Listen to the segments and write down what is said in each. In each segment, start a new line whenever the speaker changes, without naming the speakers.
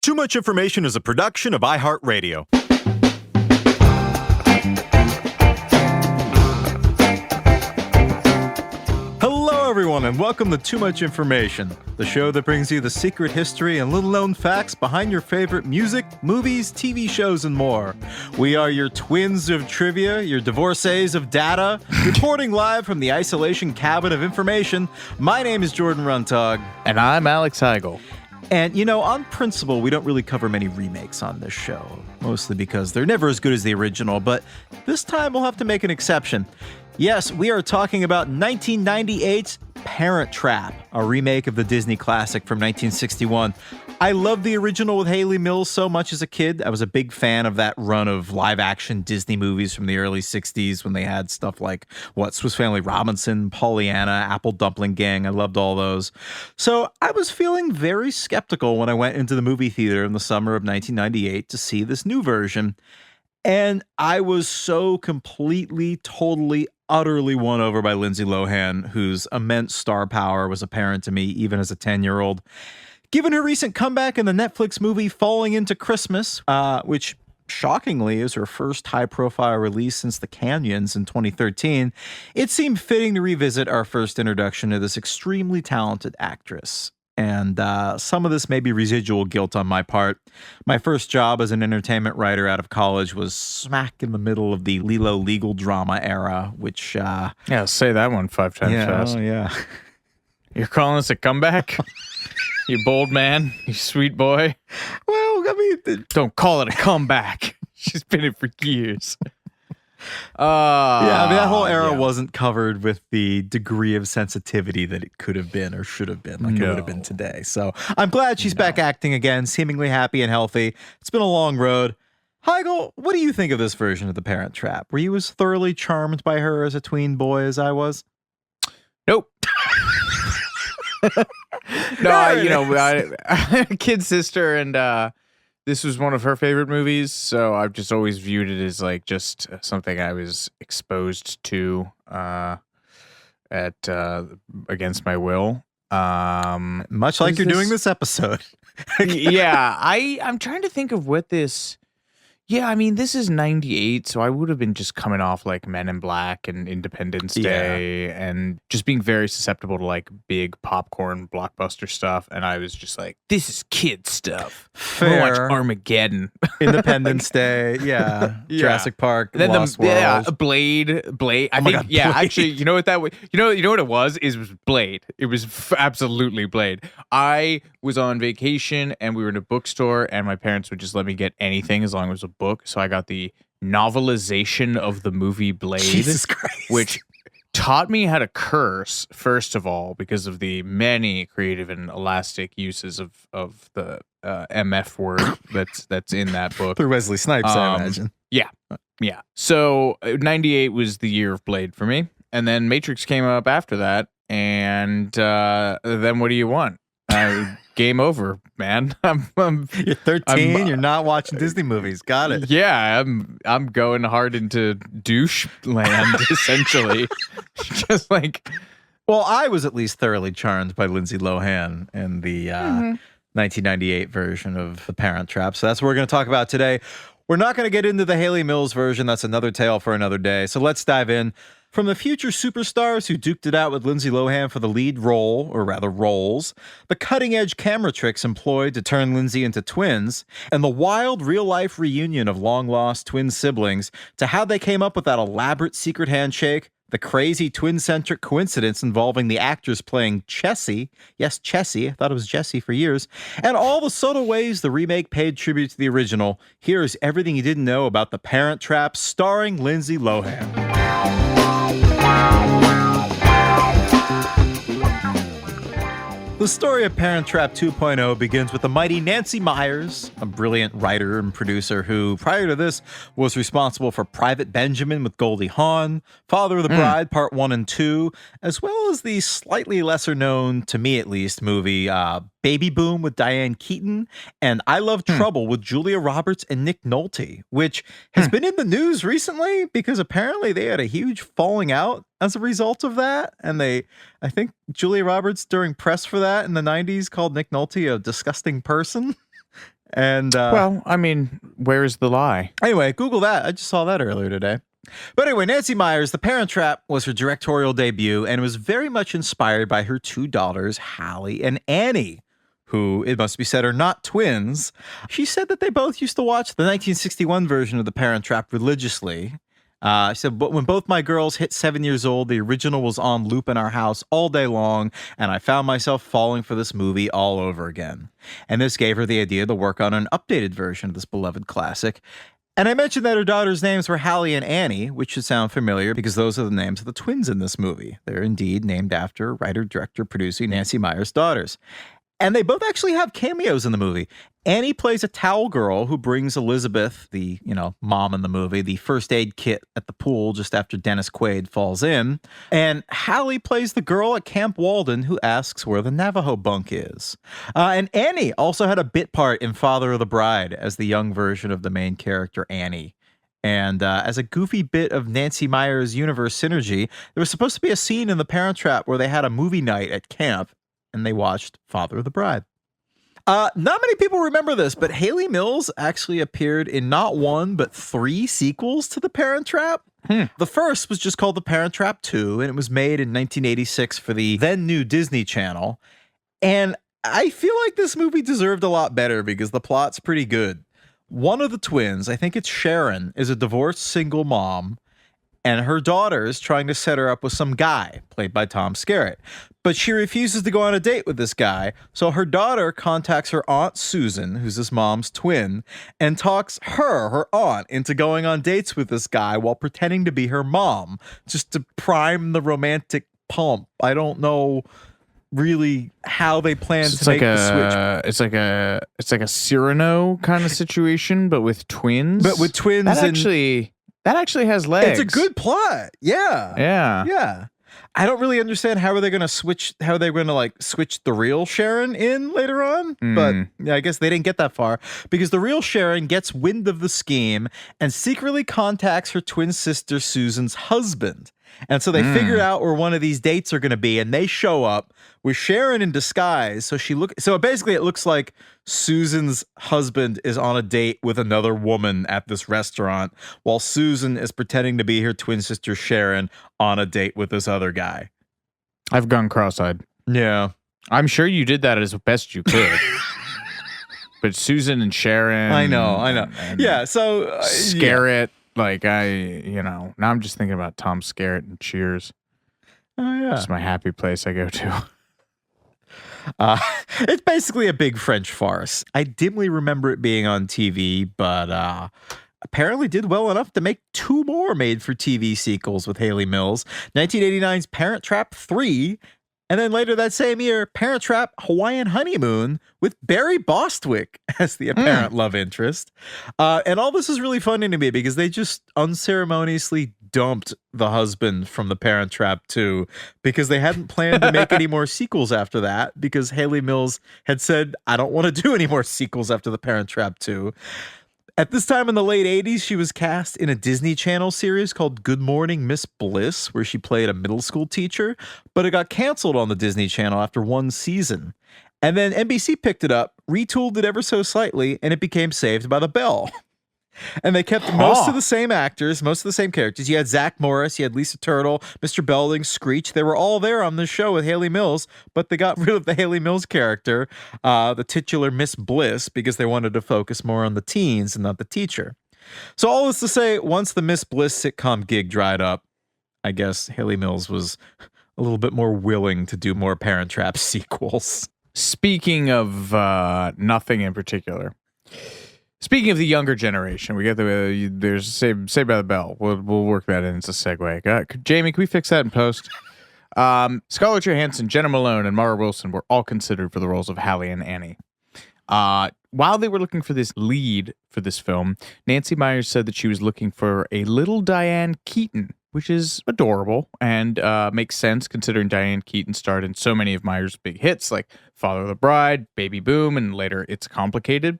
Too Much Information is a production of iHeart Radio. Hello, everyone, and welcome to Too Much Information, the show that brings you the secret history and little-known facts behind your favorite music, movies, TV shows, and more. We are your twins of trivia, your divorcees of data, reporting live from the isolation cabin of information. My name is Jordan Runtagh.
And I'm Alex Heigl.
And, you know, on principle, we don't really cover many remakes on this show, mostly because they're never as good as the original, but this time we'll have to make an exception. Yes, we are talking about 1998's Parent Trap, a remake of the Disney classic from 1961. I loved the original with Hayley Mills so much as a kid. I was a big fan of that run of live-action Disney movies from the early 60s when they had stuff like, Swiss Family Robinson, Pollyanna, Apple Dumpling Gang. I loved all those. So I was feeling very skeptical when I went into the movie theater in the summer of 1998 to see this new version. And I was so completely, totally, utterly won over by Lindsay Lohan, whose immense star power was apparent to me even as a 10-year-old. Given her recent comeback in the Netflix movie Falling Into Christmas, which shockingly is her first high-profile release since The Canyons in 2013, it seemed fitting to revisit our first introduction to this extremely talented actress. And some of this may be residual guilt on my part. My first job as an entertainment writer out of college was smack in the middle of the Lilo legal drama era, which...
Yeah, say that one 5 times fast.
Oh, yeah.
You're calling this a comeback? You bold man? You sweet boy?
Well, I mean...
Don't call it a comeback. She's been in for years.
Yeah, I mean, that whole era wasn't covered with the degree of sensitivity that it could have been or should have been, like it would have been today. So I'm glad she's back acting again, seemingly happy and healthy. It's been a long road. Heigl, what do you think of this version of The Parent Trap? Were you as thoroughly charmed by her as a tween boy as I was?
Nope. No, I kid sister, and this was one of her favorite movies, so I've just always viewed it as like just something I was exposed to against my will.
Much like you're doing this episode.
Yeah, I'm trying to think of what this. Yeah, I mean, this is 98, so I would have been just coming off like Men in Black and Independence Day and just being very susceptible to like big popcorn blockbuster stuff. And I was just like, this is kid stuff.
Fair.
We'll watch Armageddon.
Independence Day, Jurassic Park,
then
Lost World.
Blade. I think,
God,
yeah,
Blade.
actually, you know what that was? You know what it was? It was Blade. It was absolutely Blade. I was on vacation and we were in a bookstore and my parents would just let me get anything as long as it was a book. So I got the novelization of the movie Blade,
Jesus Christ.
which taught me how to curse, first of all, because of the many creative and elastic uses of the MF word that's in that book.
Through Wesley Snipes, I imagine.
Yeah. So 98 was the year of Blade for me. And then Matrix came up after that. And then what do you want? Game over, man.
You're 13. You're not watching Disney movies. Got it.
Yeah, I'm going hard into douche land, essentially. Just like,
well, I was at least thoroughly charmed by Lindsay Lohan in the 1998 version of The Parent Trap. So that's what we're going to talk about today. We're not going to get into the Hayley Mills version. That's another tale for another day. So let's dive in. From the future superstars who duked it out with Lindsay Lohan for the lead role, or rather roles, the cutting-edge camera tricks employed to turn Lindsay into twins, and the wild real-life reunion of long-lost twin siblings, to how they came up with that elaborate secret handshake, the crazy twin-centric coincidence involving the actors playing Chessy, yes, Chessy, I thought it was Jessie for years, and all the subtle ways the remake paid tribute to the original. Here's everything you didn't know about The Parent Trap, starring Lindsay Lohan. The story of Parent Trap 2.0 begins with the mighty Nancy Meyers, a brilliant writer and producer who, prior to this, was responsible for Private Benjamin with Goldie Hawn, Father of the Bride Part 1 and 2, as well as the slightly lesser known, to me at least, movie Baby Boom with Diane Keaton, and I Love Trouble with Julia Roberts and Nick Nolte, which has been in the news recently because apparently they had a huge falling out as a result of that. And I think Julia Roberts during press for that in the 90s called Nick Nolte a disgusting person. And
Well, I mean, where's the lie?
anyway, Google that. I just saw that earlier today. But anyway, Nancy Meyers, The Parent Trap was her directorial debut and was very much inspired by her two daughters, Hallie and Annie, who, it must be said, are not twins. She said that they both used to watch the 1961 version of The Parent Trap religiously. She said, but when both my girls hit 7 years old, the original was on loop in our house all day long, and I found myself falling for this movie all over again. And this gave her the idea to work on an updated version of this beloved classic. And I mentioned that her daughters' names were Hallie and Annie, which should sound familiar because those are the names of the twins in this movie. They're indeed named after writer, director, producer Nancy Meyers' daughters. And they both actually have cameos in the movie. Annie plays a towel girl who brings Elizabeth, the, mom in the movie, the first aid kit at the pool just after Dennis Quaid falls in. And Hallie plays the girl at Camp Walden who asks where the Navajo bunk is. And Annie also had a bit part in Father of the Bride as the young version of the main character, Annie. And as a goofy bit of Nancy Meyers' universe synergy, there was supposed to be a scene in The Parent Trap where they had a movie night at camp and they watched Father of the Bride. Not many people remember this, but Heigl Mills actually appeared in not one, but 3 sequels to The Parent Trap. The first was just called The Parent Trap 2, and it was made in 1986 for the then new Disney Channel. And I feel like this movie deserved a lot better because the plot's pretty good. One of the twins, I think it's Sharon, is a divorced single mom, and her daughter is trying to set her up with some guy, played by Tom Skerritt. But she refuses to go on a date with this guy, so her daughter contacts her aunt Susan, who's this mom's twin, and talks her aunt, into going on dates with this guy while pretending to be her mom, just to prime the romantic pump. I don't know really how they plan to make the switch.
It's like a Cyrano kind of situation, but with twins.
But with twins,
that actually has legs.
It's a good plot. Yeah. I don't really understand how they're going to switch the real Sharon in later on, but yeah, I guess they didn't get that far because the real Sharon gets wind of the scheme and secretly contacts her twin sister Susan's husband. And so they figure out where one of these dates are going to be, and they show up with Sharon in disguise. So basically it looks like Susan's husband is on a date with another woman at this restaurant while Susan is pretending to be her twin sister Sharon on a date with this other guy.
I've gone cross-eyed.
Yeah.
I'm sure you did that as best you could. But Susan and Sharon.
I know. Yeah, so
Skerritt. Yeah. Like, now I'm just thinking about Tom Skerritt and Cheers.
Oh, yeah.
It's my happy place I go to.
It's basically a big French farce. I dimly remember it being on TV, but apparently did well enough to make 2 more made-for-TV sequels with Heigl Mills. 1989's Parent Trap 3, and then later that same year, Parent Trap Hawaiian Honeymoon with Barry Bostwick as the apparent love interest. And all this is really funny to me because they just unceremoniously dumped the husband from The Parent Trap 2 because they hadn't planned to make any more sequels after that because Heigl Mills had said, I don't want to do any more sequels after The Parent Trap 2. At this time in the late 80s, she was cast in a Disney Channel series called Good Morning, Miss Bliss, where she played a middle school teacher, but it got canceled on the Disney Channel after 1 season. And then NBC picked it up, retooled it ever so slightly, and it became Saved by the Bell. And they kept most of the same actors, most of the same characters. You had Zach Morris, you had Lisa Turtle, Mr. Belding, Screech. They were all there on this show with Heigl Mills, but they got rid of the Heigl Mills character, the titular Miss Bliss, because they wanted to focus more on the teens and not the teacher. So all this to say, once the Miss Bliss sitcom gig dried up, I guess Heigl Mills was a little bit more willing to do more Parent Trap sequels.
Speaking of nothing in particular. Speaking of the younger generation, we got there's Saved by the Bell. We'll work that in as a segue. Jamie, can we fix that in post? Scarlett Johansson, Jenna Malone, and Mara Wilson were all considered for the roles of Hallie and Annie. While they were looking for this lead for this film, Nancy Meyers said that she was looking for a little Diane Keaton, which is adorable and makes sense considering Diane Keaton starred in so many of Meyers' big hits like Father of the Bride, Baby Boom, and later It's Complicated.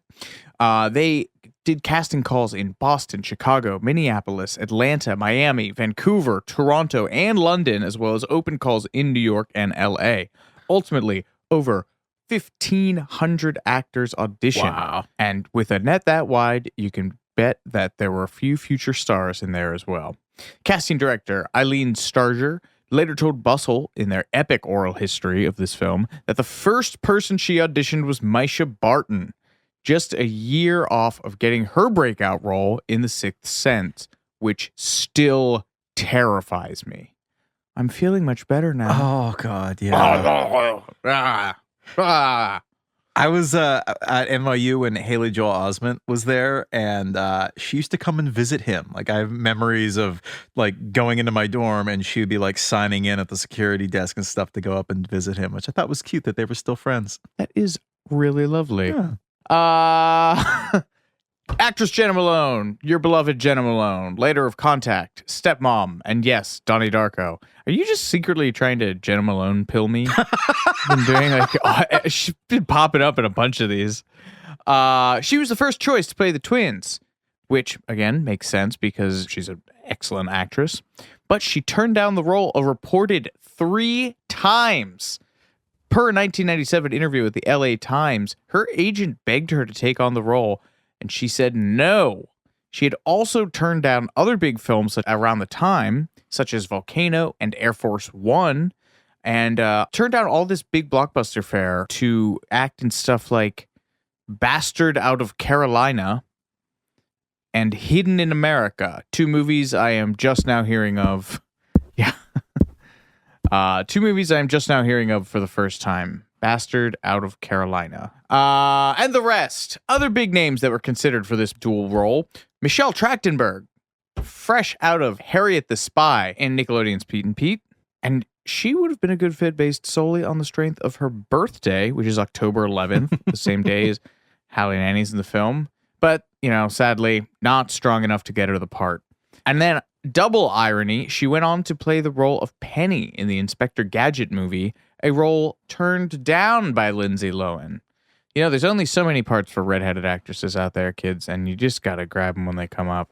They did casting calls in Boston, Chicago, Minneapolis, Atlanta, Miami, Vancouver, Toronto, and London, as well as open calls in New York and LA. Ultimately, over 1,500 actors audition.
Wow.
And with a net that wide, you can bet that there were a few future stars in there as well. Casting director Eileen Starger later told Bustle in their epic oral history of this film that the first person she auditioned was Misha Barton, just a year off of getting her breakout role in The Sixth Sense, which still terrifies me. I'm feeling much better now.
Oh, God, yeah. I was at NYU when Haley Joel Osment was there, and she used to come and visit him. Like, I have memories of, like, going into my dorm, and she would be, like, signing in at the security desk and stuff to go up and visit him, which I thought was cute that they were still friends.
That is really lovely.
Yeah.
Actress Jenna Malone, your beloved Jenna Malone, later of Contact, Stepmom, and yes, Donnie Darko. Are you just secretly trying to Jenna Malone pill me? Been doing she's been popping up in a bunch of these. She was the first choice to play the twins, which again makes sense because she's an excellent actress. But she turned down the role a reported 3 times. Per 1997 interview with the LA Times, her agent begged her to take on the role, and she said no. She had also turned down other big films around the time, such as Volcano and Air Force One, and turned down all this big blockbuster fare to act in stuff like Bastard Out of Carolina and Hidden in America, 2 movies I am just now hearing of. Yeah. 2 movies I'm just now hearing of for the first time. Bastard Out of Carolina. And the rest. Other big names that were considered for this dual role. Michelle Trachtenberg, fresh out of Harriet the Spy and Nickelodeon's Pete and Pete. And she would have been a good fit based solely on the strength of her birthday, which is October 11th, the same day as Hallie and Annie's in the film. But, sadly, not strong enough to get her the part. And then, double irony, she went on to play the role of Penny in the Inspector Gadget movie, a role turned down by Lindsay Lohan. There's only so many parts for redheaded actresses out there, kids, and you just gotta grab them when they come up.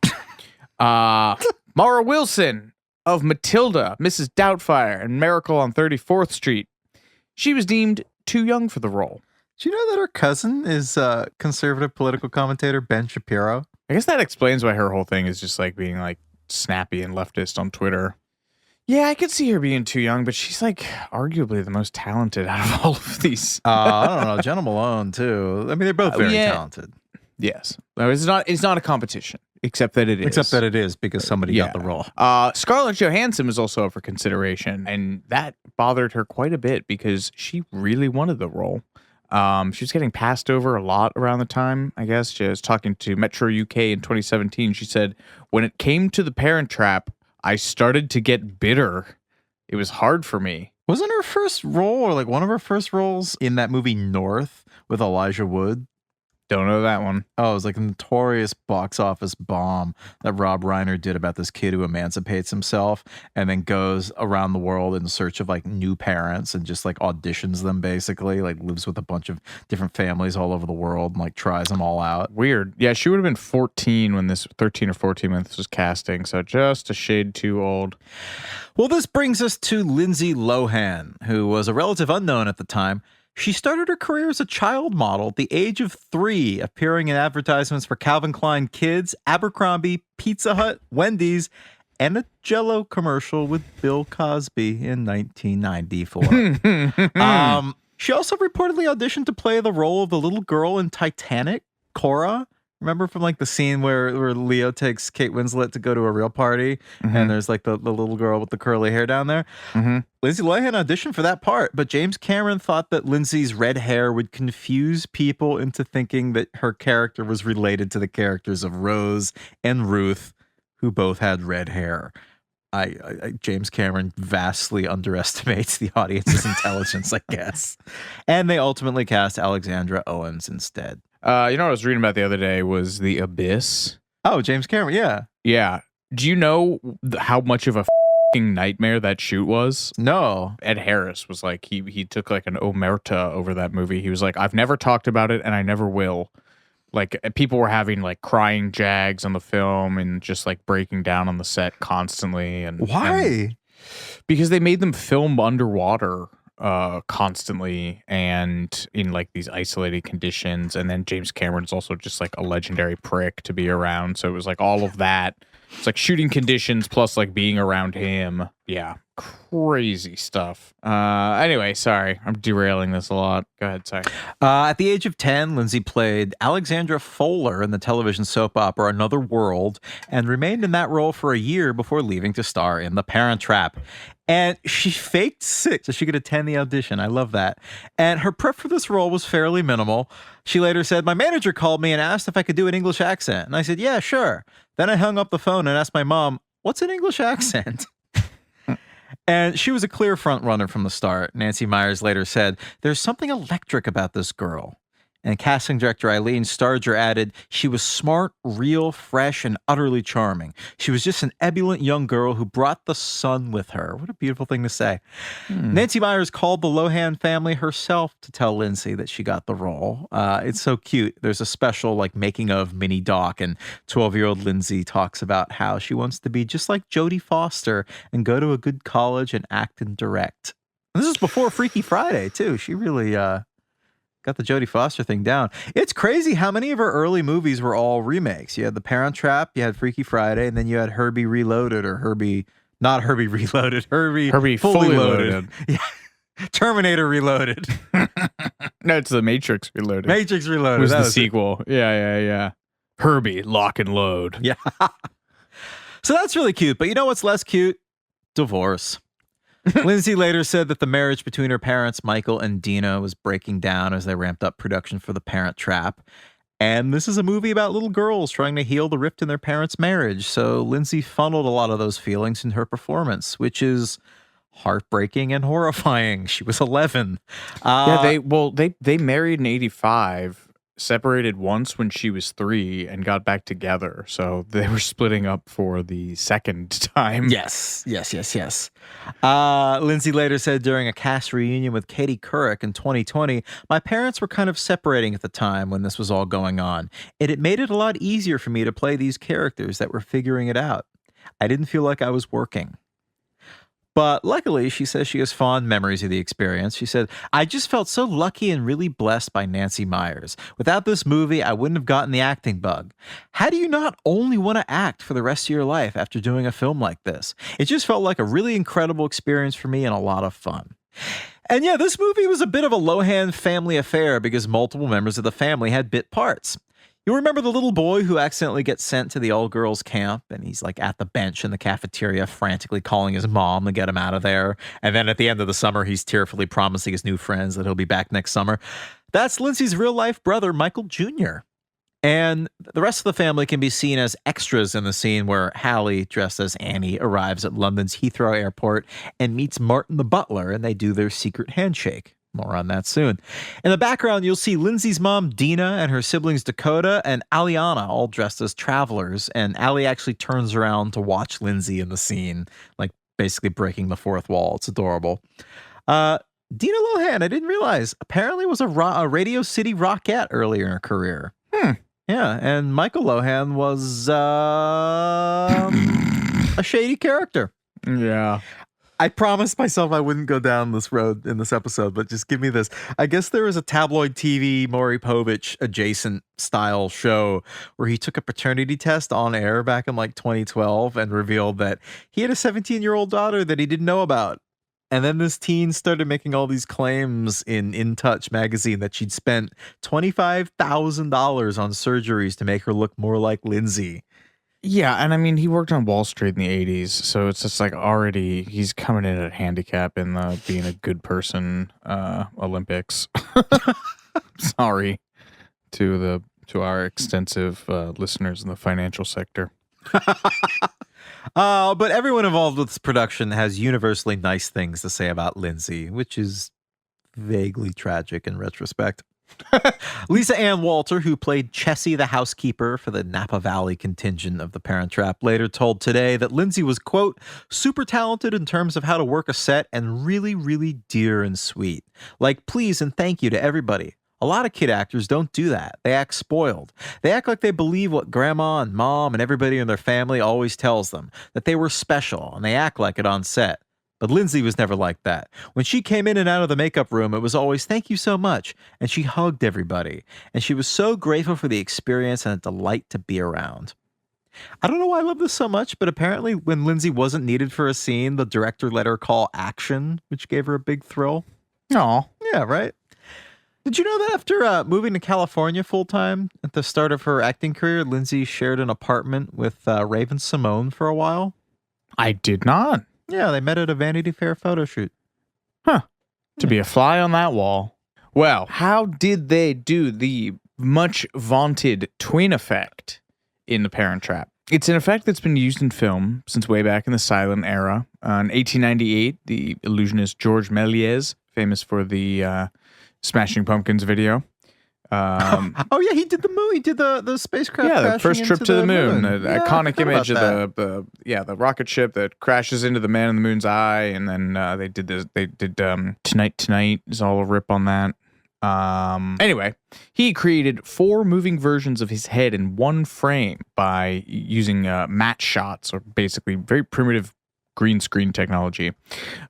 Mara Wilson of Matilda, Mrs. Doubtfire, and Miracle on 34th Street. She was deemed too young for the role.
Do you know that her cousin is conservative political commentator Ben Shapiro?
I guess that explains why her whole thing is just like being like snappy and leftist on Twitter. Yeah, I could see her being too young, but she's like arguably the most talented out of all of these.
I don't know, Jenna Malone too. I mean, they're both very talented.
Yes, no, it's not a competition, except that it is.
Except that it is because somebody got the role.
Scarlett Johansson was also up for consideration, and that bothered her quite a bit because she really wanted the role. She was getting passed over a lot around the time, I guess. She was talking to Metro UK in 2017. She said, "When it came to The Parent Trap, I started to get bitter. It was hard for me."
Wasn't her first role, or like one of her first roles, in that movie North with Elijah Wood?
Don't know that one.
Oh, it was like a notorious box office bomb that Rob Reiner did about this kid who emancipates himself and then goes around the world in search of like new parents and just like auditions them, basically, like lives with a bunch of different families all over the world and like tries them all out.
Weird. Yeah, she would have been 13 when 13 or 14 when this was casting, so just a shade too old.
Well, this brings us to Lindsay Lohan, who was a relative unknown at the time. She started her career as a child model at the age of 3, appearing in advertisements for Calvin Klein Kids, Abercrombie, Pizza Hut, Wendy's, and a Jell-O commercial with Bill Cosby in 1994. She also reportedly auditioned to play the role of the little girl in Titanic, Cora. Remember from like the scene where Leo takes Kate Winslet to go to a real party and there's like the little girl with the curly hair down there? Lindsay Lohan auditioned for that part, but James Cameron thought that Lindsay's red hair would confuse people into thinking that her character was related to the characters of Rose and Ruth, who both had red hair. James Cameron vastly underestimates the audience's intelligence, I guess. And they ultimately cast Alexandra Owens instead.
You know what I was reading about the other day was The Abyss.
Oh, James Cameron, yeah.
Yeah. Do you know how much of a nightmare that shoot was?
No.
Ed Harris was like, he took like an omerta over that movie. He was like, I've never talked about it and I never will. Like, people were having like crying jags on the film and just like breaking down on the set constantly. And
why?
Because they made them film underwater. constantly and in like these isolated conditions. And then James Cameron's also just like a legendary prick to be around. So it was like all of that. It's like shooting conditions plus like being around him. Yeah. Crazy stuff. Anyway, sorry. I'm derailing this a lot. Go ahead. Sorry.
At the age of 10, Lindsay played Alexandra Fowler in the television soap opera Another World and remained in that role for a year before leaving to star in The Parent Trap. And she faked sick so she could attend the audition. I love that. And her prep for this role was fairly minimal. She later said, "My manager called me and asked if I could do an English accent." And I said, "Yeah, sure." Then I hung up the phone and asked my mom, "What's an English accent?" And she was a clear front runner from the start. Nancy Meyers later said, "There's something electric about this girl." And casting director Eileen Starger added, "She was smart, real, fresh, and utterly charming. She was just an ebullient young girl who brought the sun with her." What a beautiful thing to say. Nancy Meyers called the Lohan family herself to tell Lindsay that she got the role. It's so cute. There's a special like making of mini doc, and 12-year-old Lindsay talks about how she wants to be just like Jodie Foster and go to a good college and act and direct. And this is before Freaky Friday, too. She really got the Jodie Foster thing down. It's crazy how many of her early movies were all remakes. You had The Parent Trap, you had Freaky Friday, and then you had Herbie Reloaded, or not Herbie Reloaded, Herbie Fully Loaded. Yeah. Terminator Reloaded.
No, it's The Matrix Reloaded.
Matrix Reloaded.
Was the sequel. Yeah. Herbie, Lock and Load.
Yeah. So that's really cute. But you know what's less cute? Divorce. Lindsay later said that the marriage between her parents, Michael and Dina, was breaking down as they ramped up production for The Parent Trap. And this is a movie about little girls trying to heal the rift in their parents' marriage. So Lindsay funneled a lot of those feelings in her performance, which is heartbreaking and horrifying. She was 11.
They married in 85. Separated once when she was 3 and got back together. So they were splitting up for the second time.
Yes. Lindsay later said during a cast reunion with Katie Couric in 2020, "My parents were kind of separating at the time when this was all going on. And it made it a lot easier for me to play these characters that were figuring it out. I didn't feel like I was working." But luckily, she says she has fond memories of the experience. She said, "I just felt so lucky and really blessed by Nancy Meyers. Without this movie, I wouldn't have gotten the acting bug. How do you not only want to act for the rest of your life after doing a film like this? It just felt like a really incredible experience for me and a lot of fun." And yeah, this movie was a bit of a Lohan family affair because multiple members of the family had bit parts. You remember the little boy who accidentally gets sent to the all-girls camp, and he's like at the bench in the cafeteria frantically calling his mom to get him out of there. And then at the end of the summer, he's tearfully promising his new friends that he'll be back next summer. That's Lindsay's real-life brother, Michael Jr. And the rest of the family can be seen as extras in the scene where Hallie, dressed as Annie, arrives at London's Heathrow Airport and meets Martin the butler, and they do their secret handshake. More on that soon. In the background, you'll see Lindsay's mom, Dina, and her siblings, Dakota and Aliana, all dressed as travelers. And Ali actually turns around to watch Lindsay in the scene, like basically breaking the fourth wall. It's adorable. Dina Lohan, I didn't realize, apparently was a Radio City Rockette earlier in her career. Yeah, and Michael Lohan was a shady character.
Yeah.
I promised myself I wouldn't go down this road in this episode, but just give me this. I guess there was a tabloid TV Maury Povich adjacent style show where he took a paternity test on air back in like 2012 and revealed that he had a 17-year-old daughter that he didn't know about. And then this teen started making all these claims in Touch magazine that she'd spent $25,000 on surgeries to make her look more like Lindsay.
Yeah, and I mean, he worked on Wall Street in the 80s, so it's just like already he's coming in at a handicap in the being a good person Olympics. Sorry to our extensive listeners in the financial sector.
But everyone involved with this production has universally nice things to say about Lindsay, which is vaguely tragic in retrospect. Lisa Ann Walter, who played Chessy the housekeeper for the Napa Valley contingent of The Parent Trap, later told Today that Lindsay was, quote, super talented in terms of how to work a set and really, really dear and sweet. Like, please and thank you to everybody. A lot of kid actors don't do that. They act spoiled. They act like they believe what grandma and mom and everybody in their family always tells them, that they were special, and they act like it on set. But Lindsay was never like that. When she came in and out of the makeup room, it was always, "Thank you so much." And she hugged everybody. And she was so grateful for the experience and a delight to be around. I don't know why I love this so much, but apparently when Lindsay wasn't needed for a scene, the director let her call action, which gave her a big thrill.
Aw.
Yeah, right? Did you know that after moving to California full-time at the start of her acting career, Lindsay shared an apartment with Raven Simone for a while?
I did not.
Yeah, they met at a Vanity Fair photo shoot.
Huh. To be a fly on that wall. Well, how did they do the much vaunted twin effect in The Parent Trap? It's an effect that's been used in film since way back in the silent era. In 1898, the illusionist Georges Méliès, famous for the Smashing Pumpkins video.
Oh yeah, he did the moon. He did the spacecraft.
Yeah, the first trip to the moon. The
Yeah, I
iconic
forgot
image
about
of the rocket ship that crashes into the man in the moon's eye, and then they did this. They did Tonight is all a rip on that. Anyway, he created 4 moving versions of his head in one frame by using matte shots, or basically very primitive green screen technology.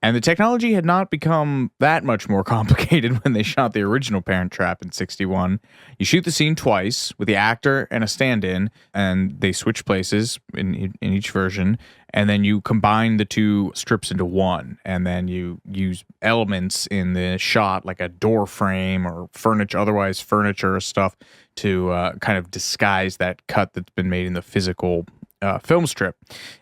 And the technology had not become that much more complicated when they shot the original Parent Trap in 1961. You shoot the scene twice with the actor and a stand-in, and they switch places in each version, and then you combine the 2 strips into one, and then you use elements in the shot like a door frame or otherwise furniture or stuff to kind of disguise that cut that's been made in the physical film strip.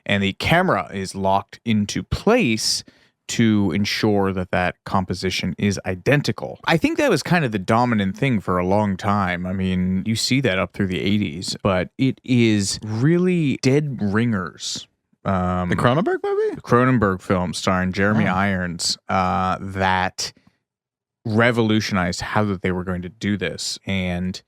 And the camera is locked into place to ensure that composition is identical. I think that was kind of the dominant thing for a long time. I mean, you see that up through the 80s, but it is really Dead Ringers.
The Cronenberg movie?
The Cronenberg film starring Jeremy Irons that revolutionized how that they were going to do this. And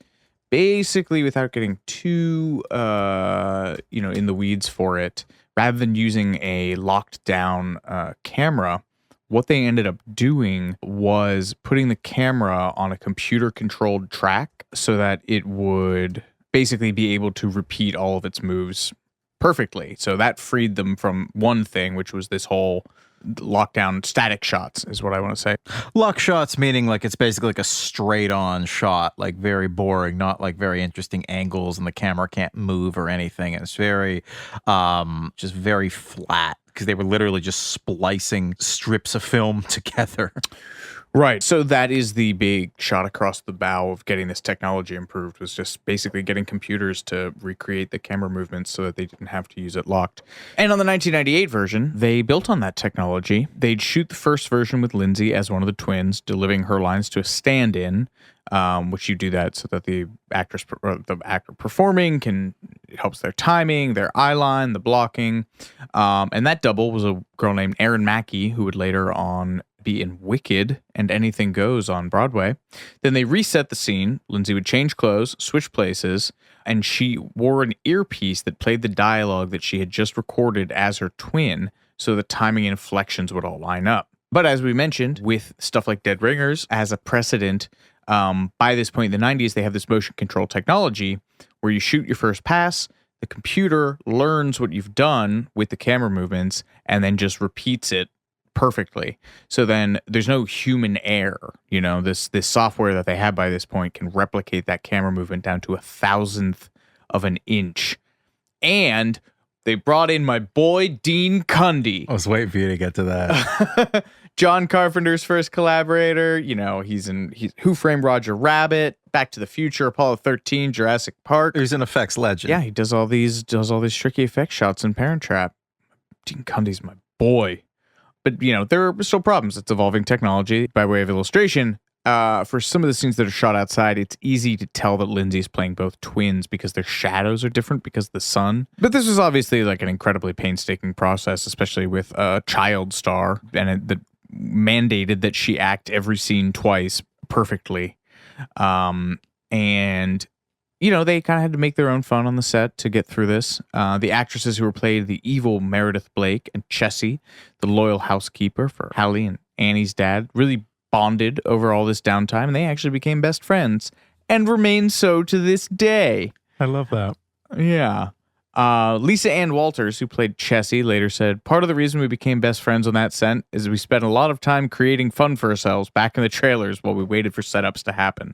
basically, without getting too in the weeds for it, rather than using a locked down camera, what they ended up doing was putting the camera on a computer controlled track so that it would basically be able to repeat all of its moves perfectly. So that freed them from one thing, which was this whole lockdown static shots is what I want to say.
Lock shots meaning like it's basically like a straight on shot, like very boring, not like very interesting angles, and the camera can't move or anything. It's very just very flat because they were literally just splicing strips of film together.
Right. So that is the big shot across the bow of getting this technology improved, was just basically getting computers to recreate the camera movements so that they didn't have to use it locked. And on the 1998 version, they built on that technology. They'd shoot the first version with Lindsay as one of the twins, delivering her lines to a stand-in, which you do that so that the actor performing it helps their timing, their eye line, the blocking. And that double was a girl named Erin Mackey, who would later on be in Wicked and Anything Goes on Broadway. Then they reset the scene. Lindsay would change clothes, switch places, and she wore an earpiece that played the dialogue that she had just recorded as her twin, so the timing and inflections would all line up. But as we mentioned, with stuff like Dead Ringers as a precedent, by this point in the 90s, they have this motion control technology where you shoot your first pass, the computer learns what you've done with the camera movements, and then just repeats it perfectly. So then there's no human error. You know, this software that they have by this point can replicate that camera movement down to 1,000th of an inch. And they brought in my boy Dean Cundy.
I was waiting for you to get to that.
John Carpenter's first collaborator. You know, he's Who Framed Roger Rabbit, Back to the Future, Apollo 13, Jurassic Park.
He's an effects legend.
Yeah, he does all these tricky effect shots in Parent Trap. Dean Cundy's my boy. But, you know, there are still problems. It's evolving technology. By way of illustration, for some of the scenes that are shot outside, it's easy to tell that Lindsay's playing both twins because their shadows are different because of the sun. But this was obviously like an incredibly painstaking process, especially with a child star, and that mandated that she act every scene twice perfectly. And you know, they kind of had to make their own fun on the set to get through this. The actresses who were played the evil Meredith Blake and Chessy, the loyal housekeeper for Hallie and Annie's dad, really bonded over all this downtime, and they actually became best friends and remain so to this day.
I love that.
Yeah. Lisa Ann Walters, who played Chessy, later said, part of the reason we became best friends on that set is we spent a lot of time creating fun for ourselves back in the trailers while we waited for setups to happen.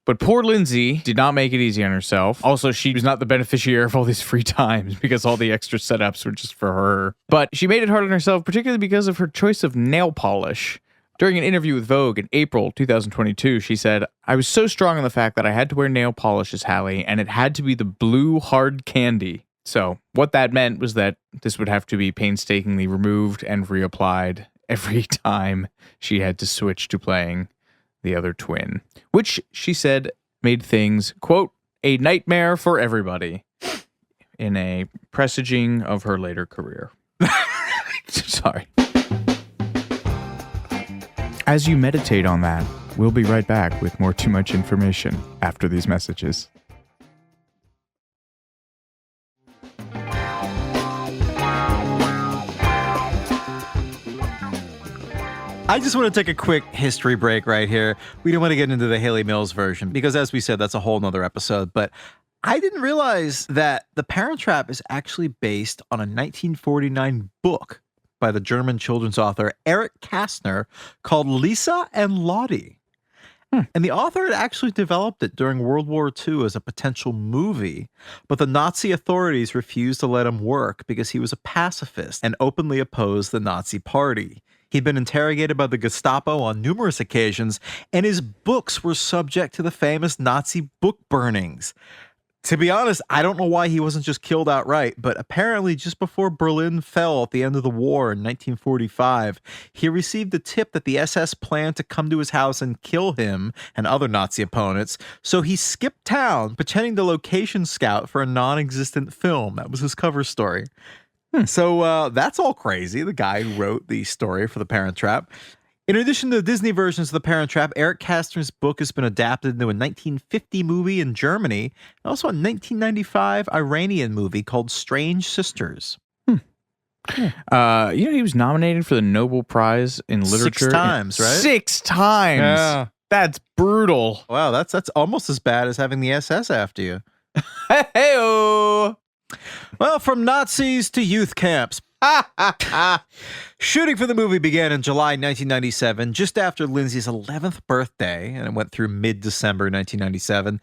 But poor Lindsay did not make it easy on herself. Also, she was not the beneficiary of all these free times because all the extra setups were just for her. But she made it hard on herself, particularly because of her choice of nail polish. During an interview with Vogue in April 2022, she said, I was so strong on the fact that I had to wear nail polish as Hallie, and it had to be the blue hard candy. So what that meant was that this would have to be painstakingly removed and reapplied every time she had to switch to playing the other twin, which she said made things, quote, a nightmare for everybody in a presaging of her later career. Sorry. As you meditate on that, we'll be right back with more Too Much Information after these messages.
I just want to take a quick history break right here. We don't want to get into the Haley Mills version because, as we said, that's a whole nother episode. But I didn't realize that The Parent Trap is actually based on a 1949 book by the German children's author Erich Kästner called Lisa and Lottie. And the author had actually developed it during World War II as a potential movie, but the Nazi authorities refused to let him work because he was a pacifist and openly opposed the Nazi party. He'd been interrogated by the Gestapo on numerous occasions, and his books were subject to the famous Nazi book burnings. To be honest, I don't know why he wasn't just killed outright, but apparently just before Berlin fell at the end of the war in 1945, he received a tip that the SS planned to come to his house and kill him and other Nazi opponents, so he skipped town, pretending to location scout for a non-existent film. That was his cover story. So that's all crazy, the guy who wrote the story for The Parent Trap. In addition to the Disney versions of The Parent Trap, Erich Kästner's book has been adapted into a 1950 movie in Germany, and also a 1995 Iranian movie called Strange Sisters.
He was nominated for the Nobel Prize in Literature
6 times, right?
6 times.
Yeah.
That's brutal.
Wow, that's almost as bad as having the SS after you.
Hey-o.
Well, from Nazis to youth camps. Shooting for the movie began in July 1997, just after Lindsay's 11th birthday, and it went through mid-December 1997.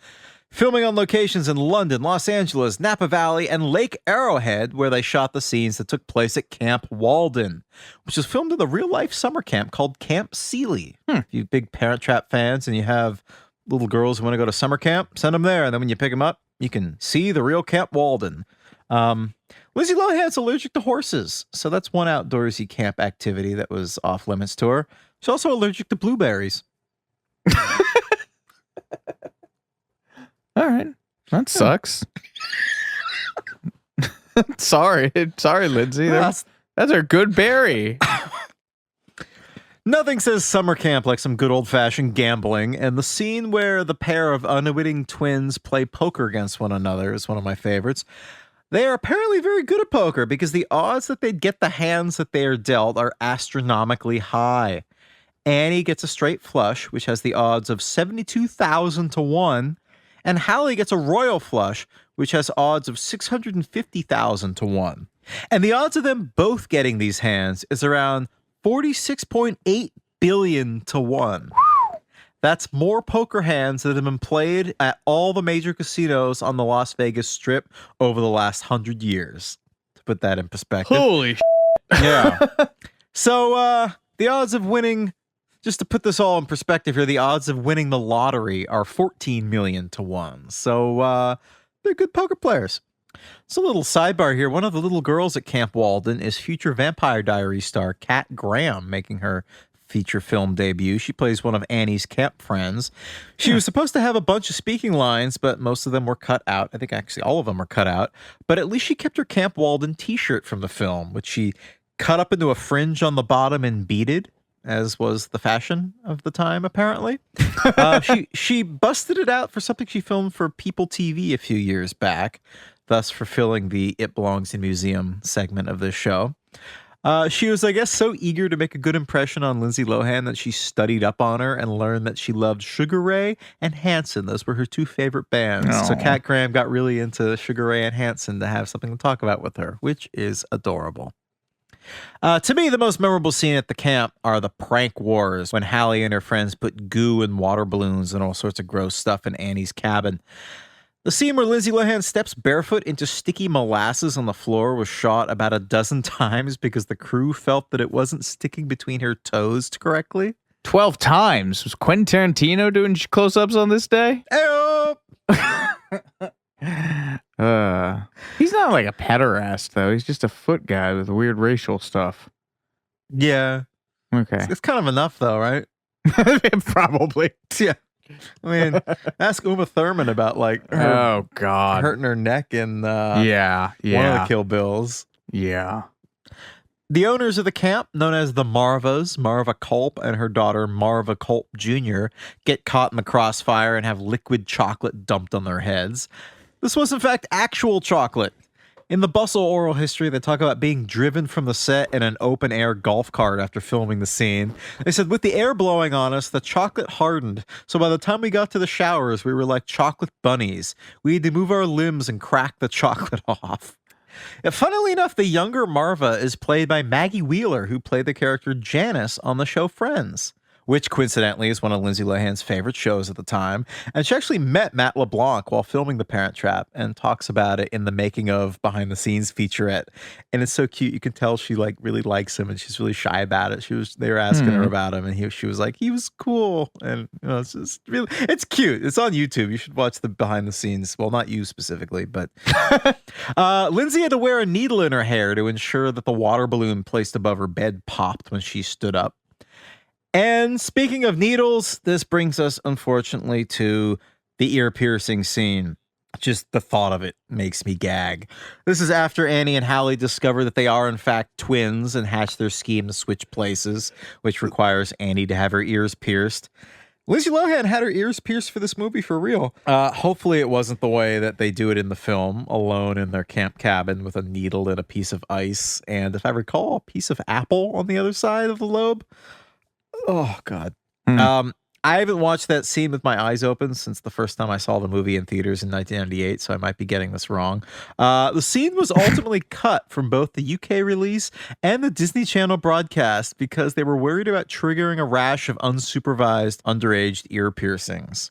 Filming on locations in London, Los Angeles, Napa Valley, and Lake Arrowhead, where they shot the scenes that took place at Camp Walden, which was filmed in the real-life summer camp called Camp Seeley. If you big Parent Trap fans and you have little girls who want to go to summer camp, send them there, and then when you pick them up, you can see the real Camp Walden. Lindsay Lohan's allergic to horses, so that's one outdoorsy camp activity that was off limits to her. She's also allergic to blueberries.
All right. That sucks. Sorry, Lindsay. That's a good berry.
Nothing says summer camp like some good old-fashioned gambling, and the scene where the pair of unwitting twins play poker against one another is one of my favorites. They are apparently very good at poker because the odds that they'd get the hands that they are dealt are astronomically high. Annie gets a straight flush, which has the odds of 72,000 to 1, and Hallie gets a royal flush, which has odds of 650,000 to 1. And the odds of them both getting these hands is around 46.8 billion to 1. That's more poker hands that have been played at all the major casinos on the Las Vegas Strip over the last 100 years. To put that in perspective.
Holy shit.
Yeah. So the odds of winning, just to put this all in perspective here, the odds of winning the lottery are 14 million to 1. So they're good poker players. So a little sidebar here. One of the little girls at Camp Walden is future Vampire Diaries star Kat Graham, making her feature film debut. She plays one of Annie's camp friends. She was supposed to have a bunch of speaking lines, but most of them were cut out. I think actually all of them were cut out. But at least she kept her Camp Walden t-shirt from the film, which she cut up into a fringe on the bottom and beaded, as was the fashion of the time, apparently. She busted it out for something she filmed for People TV a few years back, thus fulfilling the It Belongs in Museum segment of this show. She was, I guess, so eager to make a good impression on Lindsay Lohan that she studied up on her and learned that she loved Sugar Ray and Hanson. Those were her two favorite bands. So Kat Graham got really into Sugar Ray and Hanson to have something to talk about with her, which is adorable. To me, the most memorable scene at the camp are the prank wars when Hallie and her friends put goo and water balloons and all sorts of gross stuff in Annie's cabin. The scene where Lindsay Lohan steps barefoot into sticky molasses on the floor was shot about a dozen times because the crew felt that it wasn't sticking between her toes correctly.
12 times? Was Quentin Tarantino doing close-ups on this day?
Ayo!
He's not like a pederast, though. He's just a foot guy with weird racial stuff.
Yeah.
Okay.
It's kind of enough, though, right?
Probably.
Yeah. I mean, ask Uma Thurman about, like, her hurting her neck in one of the Kill Bills.
Yeah.
The owners of the camp, known as the Marvas, Marva Culp and her daughter Marva Culp Jr., get caught in the crossfire and have liquid chocolate dumped on their heads. This was, in fact, actual chocolate. In the Bustle oral history, they talk about being driven from the set in an open-air golf cart after filming the scene. They said, with the air blowing on us, the chocolate hardened, so by the time we got to the showers, we were like chocolate bunnies. We had to move our limbs and crack the chocolate off. Funnily enough, the younger Marva is played by Maggie Wheeler, who played the character Janice on the show Friends, which coincidentally is one of Lindsay Lohan's favorite shows at the time. And she actually met Matt LeBlanc while filming The Parent Trap and talks about it in the making of behind the scenes featurette. And it's so cute. You can tell she like really likes him and she's really shy about it. They were asking her about him and she was like, he was cool. And you know, it's just really, it's cute. It's on YouTube. You should watch the behind the scenes. Well, not you specifically, but Lindsay had to wear a needle in her hair to ensure that the water balloon placed above her bed popped when she stood up. And speaking of needles, this brings us, unfortunately, to the ear-piercing scene. Just the thought of it makes me gag. This is after Annie and Hallie discover that they are, in fact, twins and hatch their scheme to switch places, which requires Annie to have her ears pierced. Lindsay Lohan had her ears pierced for this movie for real. Hopefully it wasn't the way that they do it in the film, alone in their camp cabin with a needle and a piece of ice, and if I recall, a piece of apple on the other side of the lobe. Oh, God. I haven't watched that scene with my eyes open since the first time I saw the movie in theaters in 1998, so I might be getting this wrong. The scene was ultimately cut from both the UK release and the Disney Channel broadcast because they were worried about triggering a rash of unsupervised, underage ear piercings.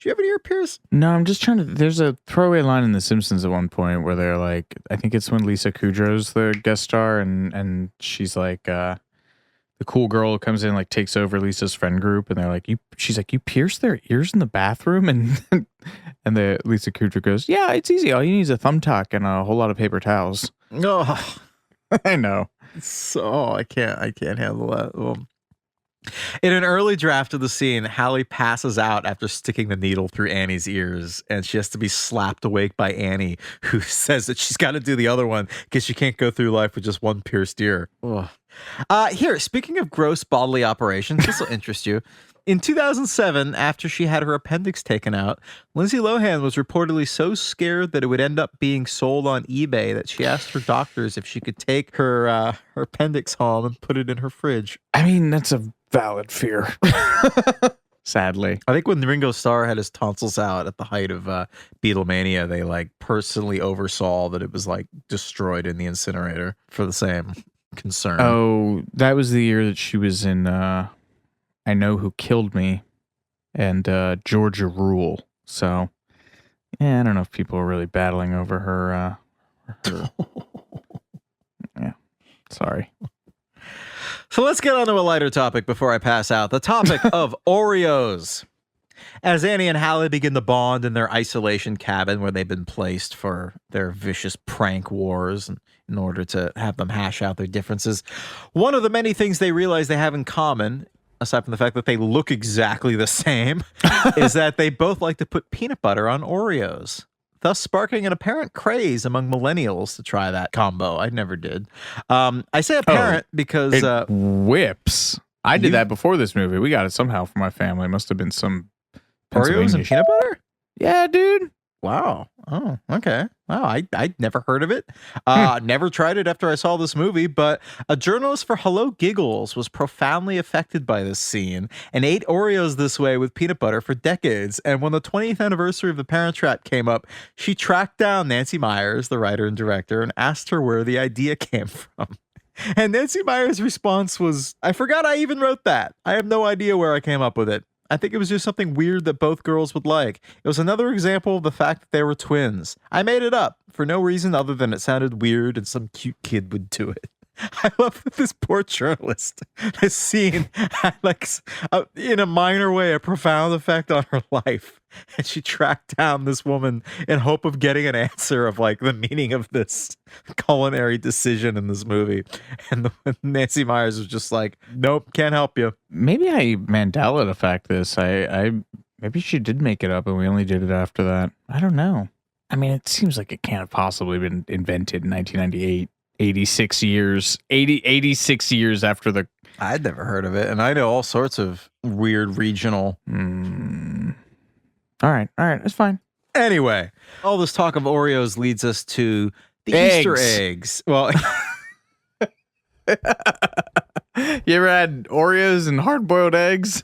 Do you have an ear pierce?
No, I'm just trying to... There's a throwaway line in The Simpsons at one point where they're like... I think it's when Lisa Kudrow's the guest star, and she's like... the cool girl comes in, like takes over Lisa's friend group, and they're like, she's like, you pierce their ears in the bathroom? And the Lisa Kudrow goes, yeah, it's easy. All you need is a thumbtack and a whole lot of paper towels.
Oh,
I know.
So I can't handle that. In an early draft of the scene, Hallie passes out after sticking the needle through Annie's ears, and she has to be slapped awake by Annie, who says that she's got to do the other one because she can't go through life with just one pierced ear. Ugh. Here, speaking of gross bodily operations, this will interest you. In 2007, after she had her appendix taken out, Lindsay Lohan was reportedly so scared that it would end up being sold on eBay that she asked her doctors if she could take her appendix home and put it in her fridge.
I mean, that's a valid fear. Sadly.
I think when Ringo Starr had his tonsils out at the height of Beatlemania, they like personally oversaw that it was like destroyed in the incinerator for the same concern.
Oh, that was the year that she was in I Know Who Killed Me and Georgia Rule. So, yeah, I don't know if people are really battling over her. Yeah, sorry.
So let's get on to a lighter topic before I pass out. The topic of Oreos. As Annie and Hallie begin to bond in their isolation cabin where they've been placed for their vicious prank wars in order to have them hash out their differences, one of the many things they realize they have in common, aside from the fact that they look exactly the same, is that they both like to put peanut butter on Oreos, thus sparking an apparent craze among millennials to try that combo. I never did. I say apparent because...
It whips. I did that before this movie. We got it somehow from my family. It must have been some
Oreos and peanut butter?
Yeah, dude.
Wow. Oh, okay. Wow, I'd never heard of it. Never tried it after I saw this movie, but a journalist for Hello Giggles was profoundly affected by this scene and ate Oreos this way with peanut butter for decades. And when the 20th anniversary of The Parent Trap came up, she tracked down Nancy Meyers, the writer and director, and asked her where the idea came from. And Nancy Meyers' response was, I forgot I even wrote that. I have no idea where I came up with it. I think it was just something weird that both girls would like. It was another example of the fact that they were twins. I made it up for no reason other than it sounded weird and some cute kid would do it. I love that this poor journalist has seen, in a minor way, a profound effect on her life. And she tracked down this woman in hope of getting an answer of like the meaning of this culinary decision in this movie. And Nancy Meyers was just like, nope, can't help you.
Maybe I Mandela effect this. I maybe she did make it up and we only did it after that. I don't know. I mean, it seems like it can't have possibly been invented in 1998. 86 years after the...
I'd never heard of it, and I know all sorts of weird regional...
All right, that's fine.
Anyway, all this talk of Oreos leads us to the Easter eggs. Well...
You ever had Oreos and hard-boiled eggs?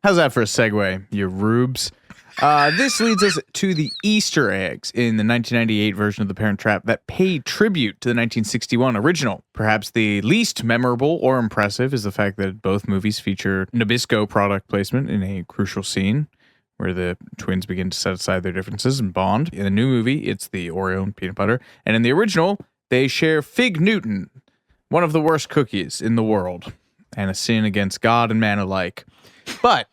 How's that for a segue, you rubes? This leads us to the Easter eggs in the 1998 version of The Parent Trap that pay tribute to the 1961 original. Perhaps the least memorable or impressive is the fact that both movies feature Nabisco product placement in a crucial scene where the twins begin to set aside their differences and bond. In the new movie, it's the Oreo and peanut butter. And in the original, they share Fig Newton, one of the worst cookies in the world, and a sin against God and man alike. But,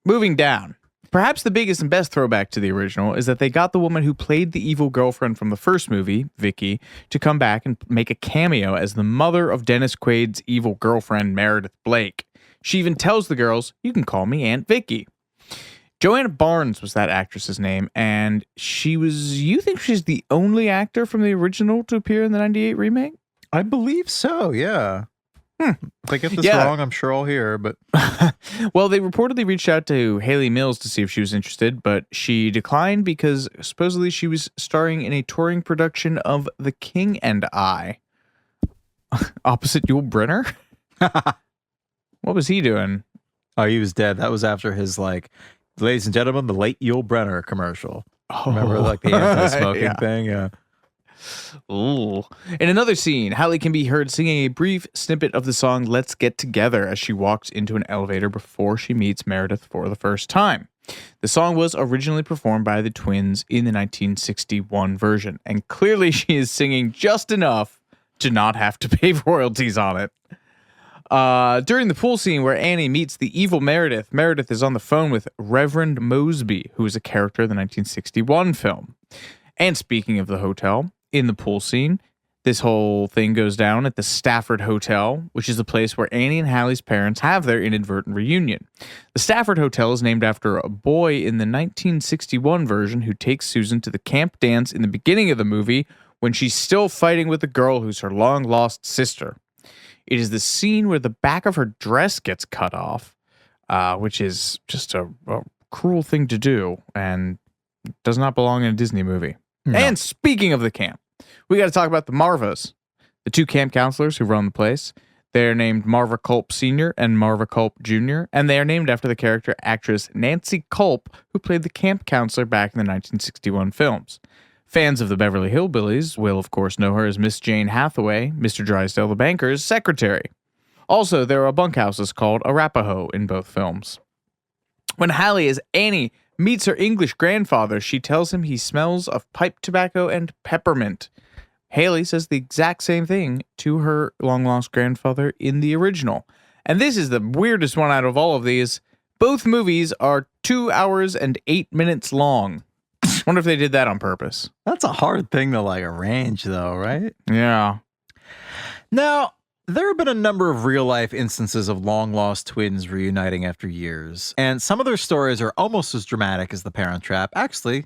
moving down. Perhaps the biggest and best throwback to the original is that they got the woman who played the evil girlfriend from the first movie, Vicky, to come back and make a cameo as the mother of Dennis Quaid's evil girlfriend, Meredith Blake. She even tells the girls, you can call me Aunt Vicky. Joanna Barnes was that actress's name, and you think she's the only actor from the original to appear in the 98 remake?
I believe so, yeah. If I get this wrong, I'm sure I'll hear, but...
Well, they reportedly reached out to Haley Mills to see if she was interested, but she declined because supposedly she was starring in a touring production of The King and I. Opposite Yul Brynner? What was he doing?
Oh, he was dead. That was after his, ladies and gentlemen, the late Yul Brynner commercial. Oh. Remember, the anti-smoking thing? Yeah.
Ooh. In another scene, Hallie can be heard singing a brief snippet of the song Let's Get Together as she walks into an elevator before she meets Meredith for the first time. The song was originally performed by the twins in the 1961 version, and clearly she is singing just enough to not have to pay royalties on it. During the pool scene where Annie meets the evil Meredith, Meredith is on the phone with Reverend Mosby, who is a character of the 1961 film. And speaking of the hotel, in the pool scene, this whole thing goes down at the Stafford Hotel, which is the place where Annie and Hallie's parents have their inadvertent reunion. The Stafford Hotel is named after a boy in the 1961 version who takes Susan to the camp dance in the beginning of the movie when she's still fighting with the girl who's her long-lost sister. It is the scene where the back of her dress gets cut off, which is just a cruel thing to do and does not belong in a Disney movie. No. And speaking of the camp, we got to talk about the Marvas, the two camp counselors who run the place. They're named Marva Culp Sr. and Marva Culp Jr., and they are named after the character actress Nancy Culp, who played the camp counselor back in the 1961 films. Fans of the Beverly Hillbillies will, of course, know her as Miss Jane Hathaway, Mr. Drysdale the banker's secretary. Also, there are bunkhouses called Arapahoe in both films. When Hallie as Annie meets her English grandfather, she tells him he smells of pipe tobacco and peppermint. Haley says the exact same thing to her long-lost grandfather in the original. And this is the weirdest one out of all of these. Both movies are 2 hours and 8 minutes long. Wonder if they did that on purpose.
That's a hard thing to arrange though, right?
Yeah.
Now, there have been a number of real-life instances of long-lost twins reuniting after years, and some of their stories are almost as dramatic as The Parent Trap. Actually,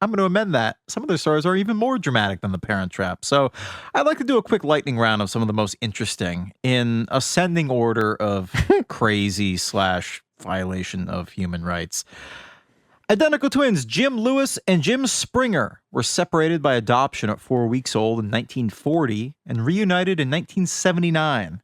I'm going to amend that. Some of their stories are even more dramatic than The Parent Trap. So I'd like to do a quick lightning round of some of the most interesting in ascending order of crazy / violation of human rights. Identical twins Jim Lewis and Jim Springer were separated by adoption at 4 weeks old in 1940 and reunited in 1979.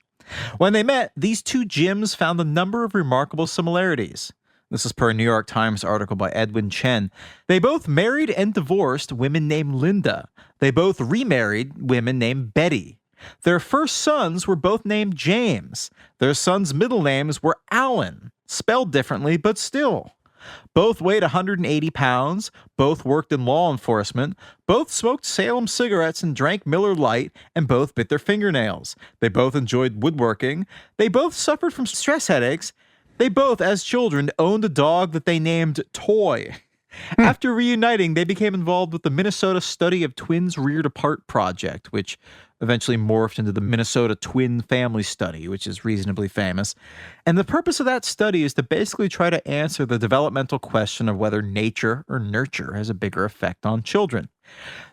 When they met, these two Jims found a number of remarkable similarities. This is per a New York Times article by Edwin Chen. They both married and divorced women named Linda. They both remarried women named Betty. Their first sons were both named James. Their sons' middle names were Allen, spelled differently, but still. Both weighed 180 pounds, both worked in law enforcement, both smoked Salem cigarettes and drank Miller Lite, and both bit their fingernails. They both enjoyed woodworking. They both suffered from stress headaches. They both, as children, owned a dog that they named Toy. After reuniting, they became involved with the Minnesota Study of Twins Reared Apart project, which eventually morphed into the Minnesota Twin Family Study, which is reasonably famous. And the purpose of that study is to basically try to answer the developmental question of whether nature or nurture has a bigger effect on children.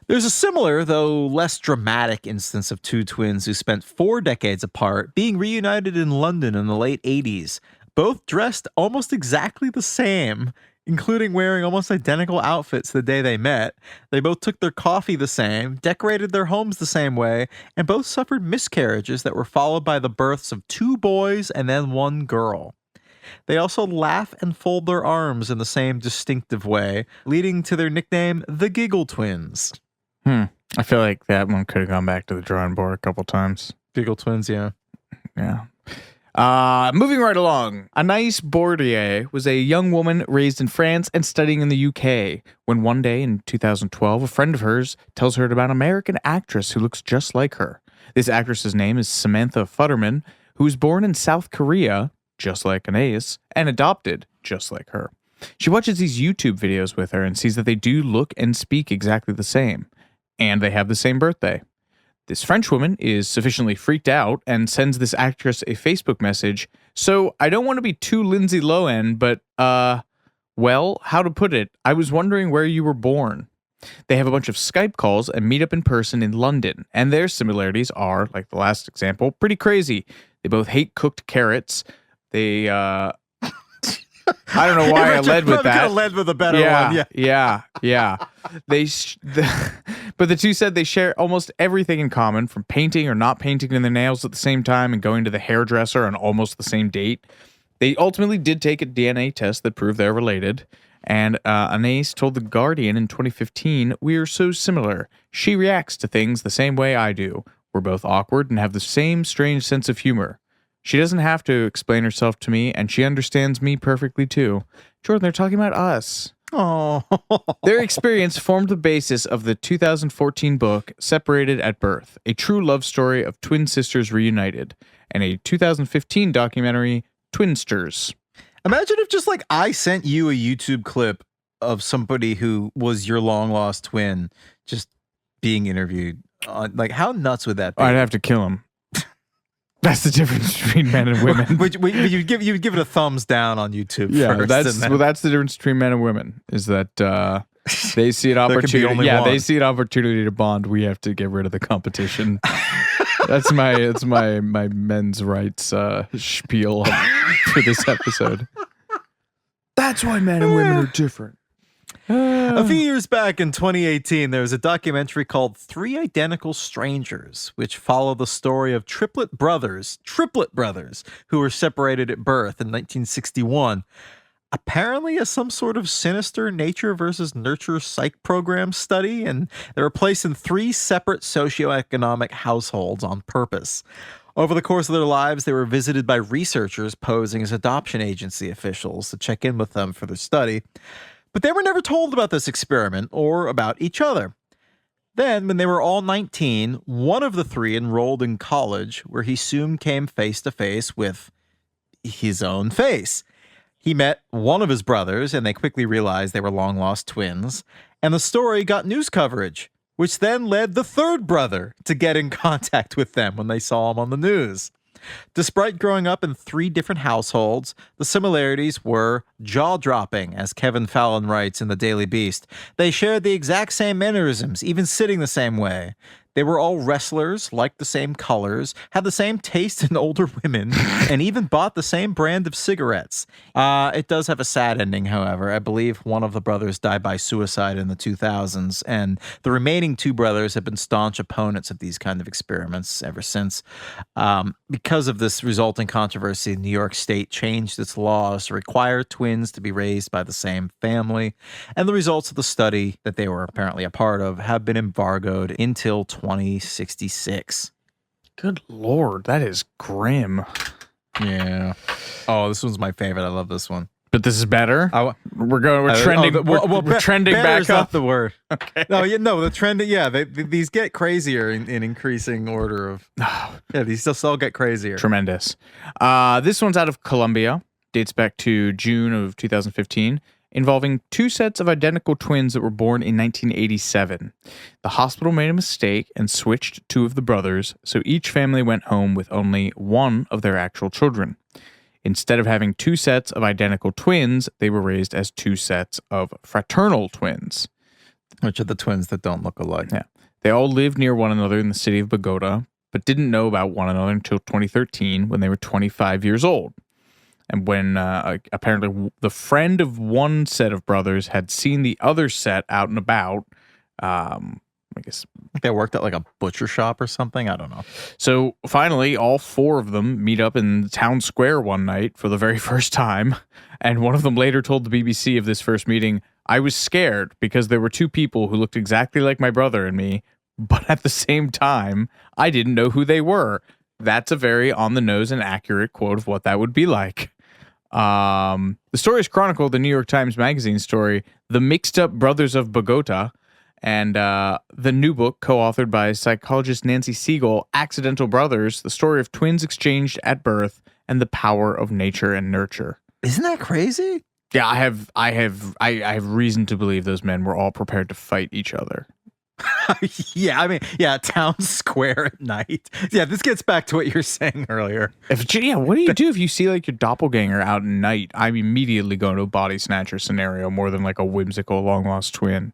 There's a similar, though less dramatic, instance of two twins who spent 4 decades apart being reunited in London in the late 80s, both dressed almost exactly the same, including wearing almost identical outfits the day they met. They both took their coffee the same, decorated their homes the same way, and both suffered miscarriages that were followed by the births of 2 boys and then 1 girl. They also laugh and fold their arms in the same distinctive way, leading to their nickname, the Giggle Twins.
I feel like that one could have gone back to the drawing board a couple times.
Giggle Twins, yeah.
Yeah. Moving right along. Anaïs Bordier was a young woman raised in France and studying in the UK when one day in 2012, a friend of hers tells her about an American actress who looks just like her. This actress's name is Samantha Futterman, who was born in South Korea, just like Anaïs, and adopted just like her. She watches these YouTube videos with her and sees that they do look and speak exactly the same, and they have the same birthday. This French woman is sufficiently freaked out and sends this actress a Facebook message. So I don't want to be too Lindsay Lohan, but, well, how to put it? I was wondering where you were born. They have a bunch of Skype calls and meet up in person in London, and their similarities are, like the last example, pretty crazy. They both hate cooked carrots. They, I don't know why I led with that.
Could have led with a better one.
Yeah. But the two said they share almost everything in common, from painting or not painting their nails at the same time and going to the hairdresser on almost the same date. They ultimately did take a DNA test that proved they're related. And Anaïs told The Guardian in 2015, "We are so similar. She reacts to things the same way I do. We're both awkward and have the same strange sense of humor. She doesn't have to explain herself to me, and she understands me perfectly too." Jordan, they're talking about us.
Oh.
Their experience formed the basis of the 2014 book Separated at Birth, a true love story of twin sisters reunited, and a 2015 documentary, Twinsters.
Imagine if just like I sent you a YouTube clip of somebody who was your long lost twin just being interviewed. Like, how nuts would that be?
I'd have to kill him. That's the difference between men and women.
You'd give it a thumbs down on YouTube.
Yeah,
first,
that's the difference between men and women. Is that they see an opportunity. Yeah, they see an opportunity to bond. We have to get rid of the competition. It's my men's rights spiel for this episode. That's why men and women are different.
A few years back in 2018, there was a documentary called 3 Identical Strangers, which followed the story of triplet brothers, who were separated at birth in 1961. Apparently as some sort of sinister nature versus nurture psych program study, and they were placed in 3 separate socioeconomic households on purpose. Over the course of their lives, they were visited by researchers posing as adoption agency officials to check in with them for their study. But they were never told about this experiment or about each other. Then, when they were all 19, one of the 3 enrolled in college, where he soon came face to face with his own face. He met one of his brothers, and they quickly realized they were long-lost twins, and the story got news coverage, which then led the 3rd brother to get in contact with them when they saw him on the news. Despite growing up in 3 different households, the similarities were jaw-dropping, as Kevin Fallon writes in the Daily Beast. They shared the exact same mannerisms, even sitting the same way. They were all wrestlers, liked the same colors, had the same taste in older women, and even bought the same brand of cigarettes. It does have a sad ending, however. I believe one of the brothers died by suicide in the 2000s, and the remaining two brothers have been staunch opponents of these kind of experiments ever since. Because of this resulting controversy, New York State changed its laws to require twins to be raised by the same family, and the results of the study that they were apparently a part of have been embargoed until 2066.
Good Lord, that is grim.
Yeah. Oh, this one's my favorite. I love this one.
But this is better. We're trending. We're trending back up.
Not the word.
Okay.
No, the trend. Yeah, these get crazier in increasing order of. Yeah, these just all get crazier.
Tremendous. This one's out of Colombia. Dates back to June of 2015. Involving two sets of identical twins that were born in 1987. The hospital made a mistake and switched two of the brothers, so each family went home with only one of their actual children. Instead of having two sets of identical twins, they were raised as two sets of fraternal twins.
Which are the twins that don't look alike.
Yeah. They all lived near one another in the city of Bogota, but didn't know about one another until 2013 when they were 25 years old. And when apparently the friend of one set of brothers had seen the other set out and about, I guess
they worked at like a butcher shop or something. I don't know.
So finally, all four of them meet up in the town square one night for the very first time. And one of them later told the BBC of this first meeting, "I was scared because there were two people who looked exactly like my brother and me, but at the same time, I didn't know who they were." That's a very on the nose and accurate quote of what that would be like. The story is chronicled in the New York Times Magazine story, The Mixed Up Brothers of Bogota, and the new book, co-authored by psychologist Nancy Heigl, Accidental Brothers, the story of twins exchanged at birth and the power of nature and nurture.
Isn't that crazy?
Yeah, I have reason to believe those men were all prepared to fight each other.
Yeah, I mean, yeah, town square at night. Yeah, this gets back to what you were saying earlier.
What do you do if you see like your doppelganger out at night? I'm immediately going to a body snatcher scenario more than like a whimsical long lost twin.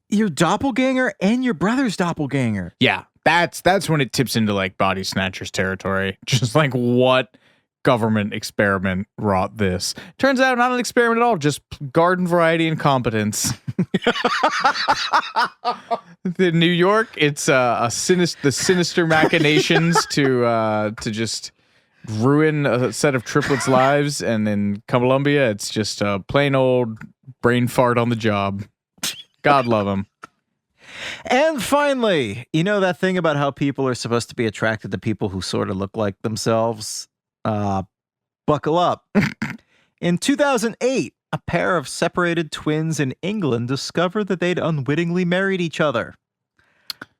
Your doppelganger and your brother's doppelganger.
Yeah, that's when it tips into like body snatchers territory. Just like what government experiment wrought this? Turns out not an experiment at all, just garden variety incompetence. In New York, it's the sinister machinations to just ruin a set of triplets' lives, and in Colombia, it's just a plain old brain fart on the job. God love him.
And finally, you know that thing about how people are supposed to be attracted to people who sort of look like themselves? Buckle up. In 2008, a pair of separated twins in England discovered that they'd unwittingly married each other.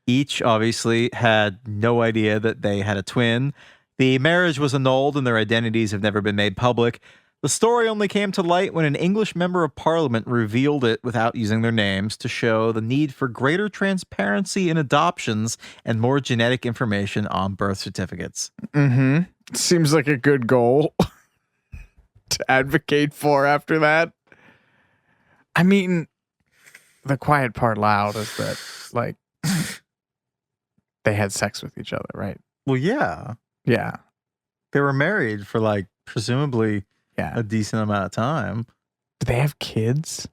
Each obviously had no idea that they had a twin. The marriage was annulled and their identities have never been made public. The story only came to light when an English member of parliament revealed it without using their names to show the need for greater transparency in adoptions and more genetic information on birth certificates.
Mm-hmm. Seems like a good goal to advocate for after that. I mean, the quiet part loud is that, like, they had sex with each other, right?
Well, yeah.
Yeah.
They were married for, like, presumably a decent amount of time.
Do they have kids?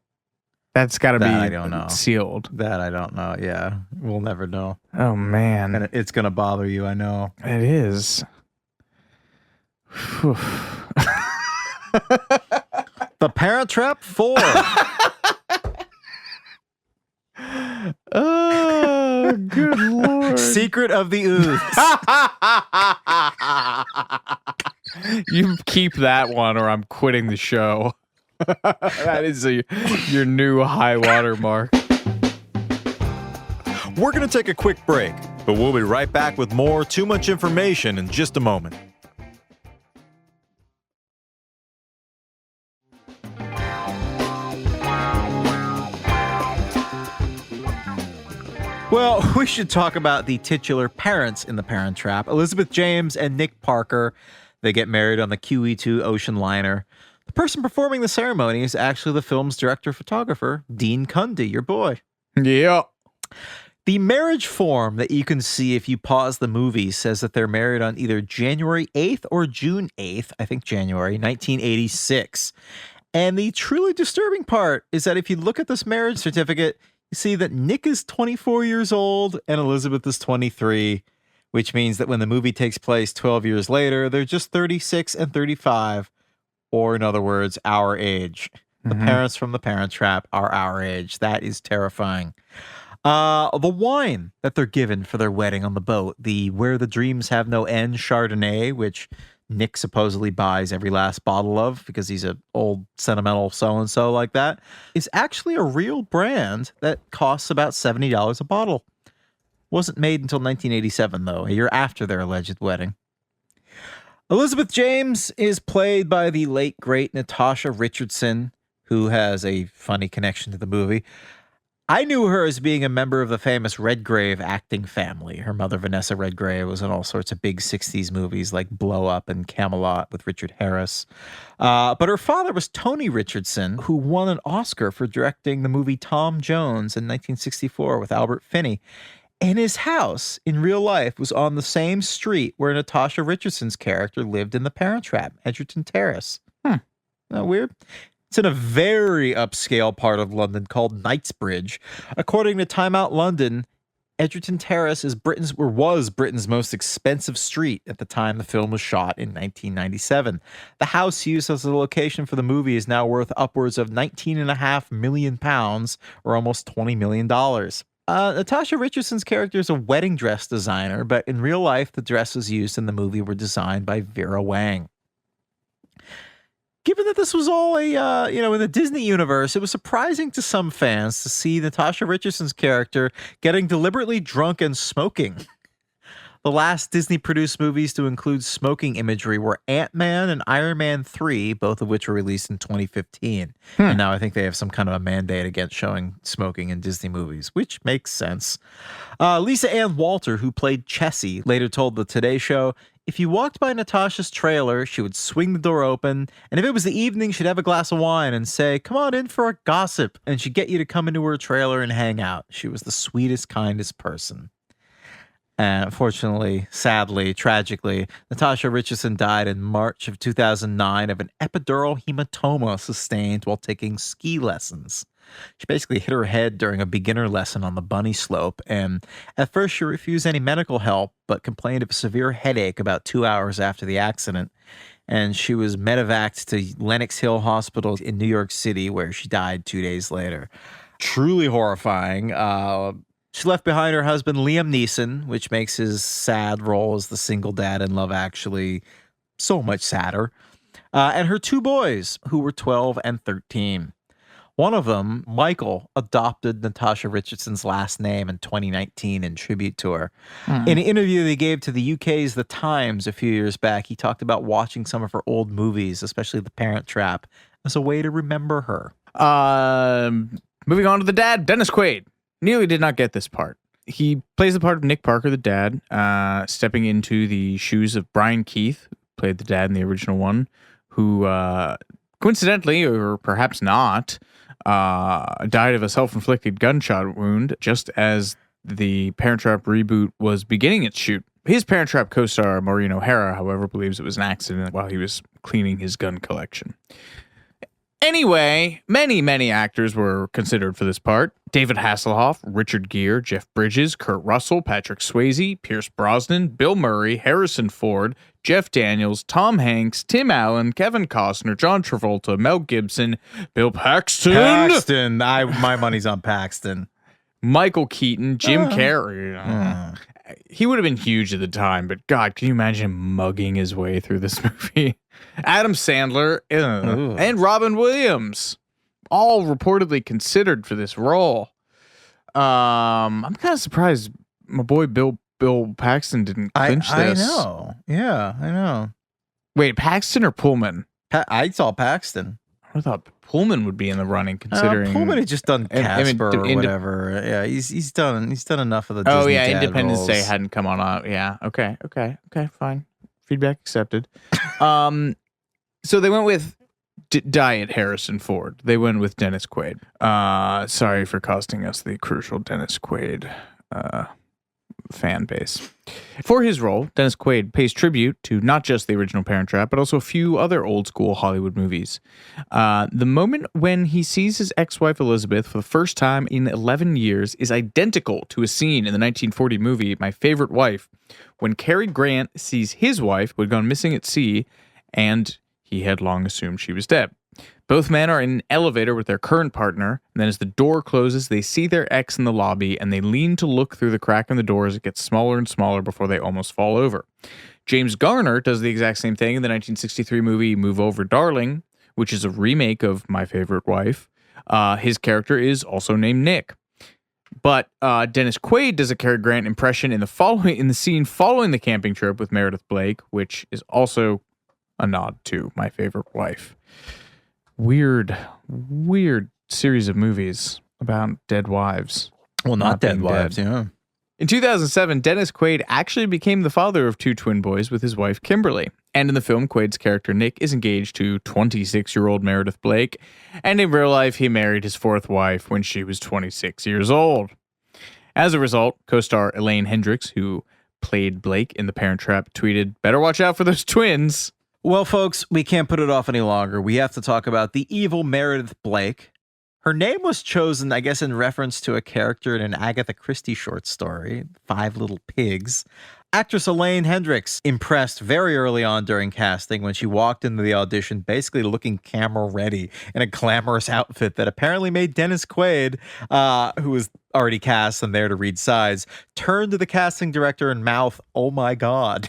That's got to be
I don't know.
Sealed.
That I don't know. Yeah. We'll never know.
Oh, man.
And it's going to bother you, I know.
It is.
The Parent Trap 4.
Oh, good Lord.
Secret of the Ooze.
You keep that one or I'm quitting the show. That is your new high water mark.
We're going to take a quick break, but we'll be right back with more Too Much Information in just a moment. Well, we should talk about the titular parents in The Parent Trap, Elizabeth James and Nick Parker. They get married on the QE2 ocean liner. The person performing the ceremony is actually the film's director-photographer, Dean Cundy, your boy.
Yeah.
The marriage form that you can see if you pause the movie says that they're married on either January 8th or June 8th, I think January, 1986. And the truly disturbing part is that if you look at this marriage certificate, you see that Nick is 24 years old and Elizabeth is 23, which means that when the movie takes place 12 years later, they're just 36 and 35, or in other words, our age. The parents from The Parent Trap are our age. That is terrifying. The wine that they're given for their wedding on the boat, the Where the Dreams Have No End Chardonnay, which Nick supposedly buys every last bottle of because he's an old sentimental so-and-so like that, is actually a real brand that costs about $70 a bottle. Wasn't made until 1987, though, a year after their alleged wedding. Elizabeth James is played by the late, great Natasha Richardson, who has a funny connection to the movie. I knew her as being a member of the famous Redgrave acting family. Her mother, Vanessa Redgrave, was in all sorts of big 60s movies like Blow Up and Camelot with Richard Harris. But her father was Tony Richardson, who won an Oscar for directing the movie Tom Jones in 1964 with Albert Finney. And his house in real life was on the same street where Natasha Richardson's character lived in The Parent Trap, Edgerton Terrace. Isn't that weird? It's in a very upscale part of London called Knightsbridge. According to Time Out London, Edgerton Terrace was Britain's most expensive street at the time the film was shot in 1997. The house used as the location for the movie is now worth upwards of £19.5 million, or almost $20 million. Natasha Richardson's character is a wedding dress designer, but in real life, the dresses used in the movie were designed by Vera Wang. Given that this was all in the Disney universe, it was surprising to some fans to see Natasha Richardson's character getting deliberately drunk and smoking. The last Disney-produced movies to include smoking imagery were Ant-Man and Iron Man 3, both of which were released in 2015. And now I think they have some kind of a mandate against showing smoking in Disney movies, which makes sense. Lisa Ann Walter, who played Chessy, later told the Today Show, if you walked by Natasha's trailer, she would swing the door open, and if it was the evening, she'd have a glass of wine and say, come on in for a gossip, and she'd get you to come into her trailer and hang out. She was the sweetest, kindest person. And unfortunately, sadly, tragically, Natasha Richardson died in March of 2009 of an epidural hematoma sustained while taking ski lessons. She basically hit her head during a beginner lesson on the bunny slope, and at first she refused any medical help, but complained of a severe headache about 2 hours after the accident, and she was medevaced to Lenox Hill Hospital in New York City, where she died 2 days later. Truly horrifying. She left behind her husband, Liam Neeson, which makes his sad role as the single dad in Love Actually so much sadder, and her two boys, who were 12 and 13. One of them, Michael, adopted Natasha Richardson's last name in 2019 in tribute to her. In an interview they gave to the UK's The Times a few years back, he talked about watching some of her old movies, especially The Parent Trap, as a way to remember her.
Moving on to the dad, Dennis Quaid. Nearly did not get this part. He plays the part of Nick Parker, the dad, stepping into the shoes of Brian Keith, who played the dad in the original one, who coincidentally, or perhaps not, died of a self-inflicted gunshot wound just as the Parent Trap reboot was beginning its shoot. His Parent Trap co-star, Maureen O'Hara, however, believes it was an accident while he was cleaning his gun collection. Anyway, many actors were considered for this part. David Hasselhoff, Richard Gere, Jeff Bridges, Kurt Russell, Patrick Swayze, Pierce Brosnan, Bill Murray, Harrison Ford, Jeff Daniels, Tom Hanks, Tim Allen, Kevin Costner, John Travolta, Mel Gibson, Bill Paxton.
My money's on Paxton.
Michael Keaton, Jim Carrey. He would have been huge at the time, but God, can you imagine him mugging his way through this movie? Adam Sandler and Robin Williams, all reportedly considered for this role. I'm kind of surprised my boy Bill Paxton didn't clinch this.
I know. Yeah, I know.
Wait, Paxton or Pullman?
I saw Paxton.
I thought Pullman would be in the running, considering
Pullman had just done Casper or whatever. Yeah, he's done enough of the Disney dad
Independence
roles.
Day hadn't come on. Yeah, okay, fine. Feedback accepted. So they went with Diet Harrison Ford. They went with Dennis Quaid. Sorry for costing us the crucial Dennis Quaid fan base. For his role, Dennis Quaid pays tribute to not just the original Parent Trap, but also a few other old school Hollywood movies. The moment when he sees his ex-wife Elizabeth for the first time in 11 years is identical to a scene in the 1940 movie My Favorite Wife, when Cary Grant sees his wife, who had gone missing at sea, and he had long assumed she was dead. Both men are in an elevator with their current partner, and then as the door closes, they see their ex in the lobby, and they lean to look through the crack in the door as it gets smaller and smaller before they almost fall over. James Garner does the exact same thing in the 1963 movie Move Over, Darling, which is a remake of My Favorite Wife. His character is also named Nick. But Dennis Quaid does a Cary Grant impression in the scene following the camping trip with Meredith Blake, which is also a nod to My Favorite Wife. Weird series of movies about dead wives.
Well, not dead wives,
dead.
yeah.
In 2007, Dennis Quaid actually became the father of 2 twin boys with his wife, Kimberly. And in the film, Quaid's character, Nick, is engaged to 26-year-old Meredith Blake. And in real life, he married his 4th wife when she was 26 years old. As a result, co-star Elaine Hendricks, who played Blake in The Parent Trap, tweeted, "Better watch out for those twins."
Well, folks, we can't put it off any longer. We have to talk about the evil Meredith Blake. Her name was chosen, I guess, in reference to a character in an Agatha Christie short story, 5 Little Pigs. Actress Elaine Hendricks impressed very early on during casting when she walked into the audition basically looking camera ready in a glamorous outfit that apparently made Dennis Quaid, who was already cast and there to read sides, turn to the casting director and mouth, "Oh my God."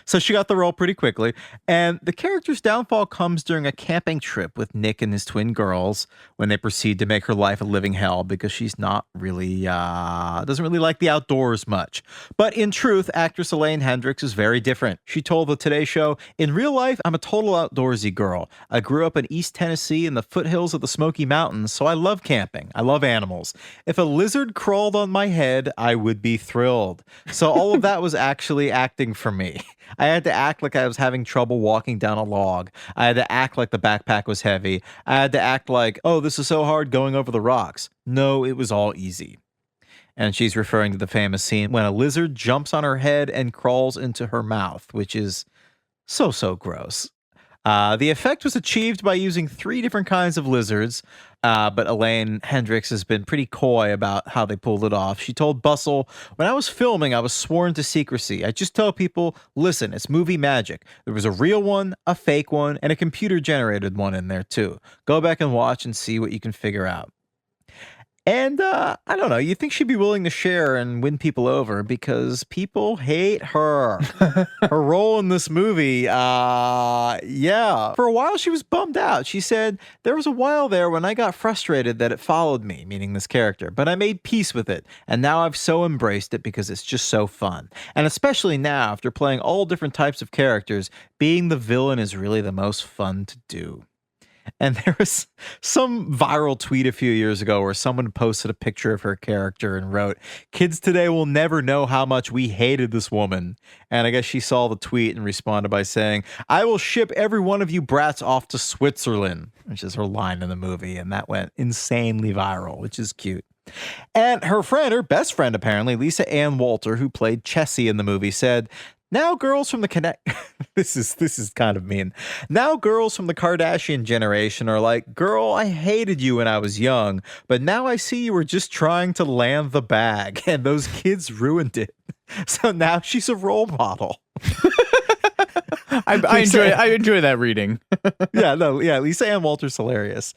So she got the role pretty quickly, and the character's downfall comes during a camping trip with Nick and his twin girls when they proceed to make her life a living hell because she's not really, doesn't really like the outdoors much. But in truth, actress Elaine Hendricks is very different. She told the Today Show, "In real life, I'm a total outdoorsy girl. I grew up in East Tennessee in the foothills of the Smoky Mountains, so I love camping. I love animals. If a lizard crawled on my head, I would be thrilled." So all of that was actually acting for me. I had to act like I was having trouble walking down a log. I had to act like the backpack was heavy. I had to act like, "Oh, this is so hard going over the rocks." No, it was all easy. And she's referring to the famous scene when a lizard jumps on her head and crawls into her mouth, which is so gross. The effect was achieved by using 3 different kinds of lizards, but Elaine Hendricks has been pretty coy about how they pulled it off. She told Bustle, "When I was filming, I was sworn to secrecy. I just tell people, listen, it's movie magic. There was a real one, a fake one, and a computer-generated one in there too. Go back and watch and see what you can figure out." And I don't know, you think she'd be willing to share and win people over because people hate her. Her role in this movie, yeah. For a while, she was bummed out. She said, "There was a while there when I got frustrated that it followed me," meaning this character, "but I made peace with it. And now I've so embraced it because it's just so fun. And especially now, after playing all different types of characters, being the villain is really the most fun to do." And there was some viral tweet a few years ago where someone posted a picture of her character and wrote, "Kids today will never know how much we hated this woman." And I guess she saw the tweet and responded by saying, "I will ship every one of you brats off to Switzerland," which is her line in the movie. And that went insanely viral, which is cute. And her friend, her best friend apparently, Lisa Ann Walter, who played Chessy in the movie, said, "Now girls from the this is kind of mean. Now girls from the Kardashian generation are like, 'Girl, I hated you when I was young, but now I see you were just trying to land the bag, and those kids ruined it.' So now she's a role model."
I enjoy that reading.
Yeah, Lisa Ann Walter's hilarious.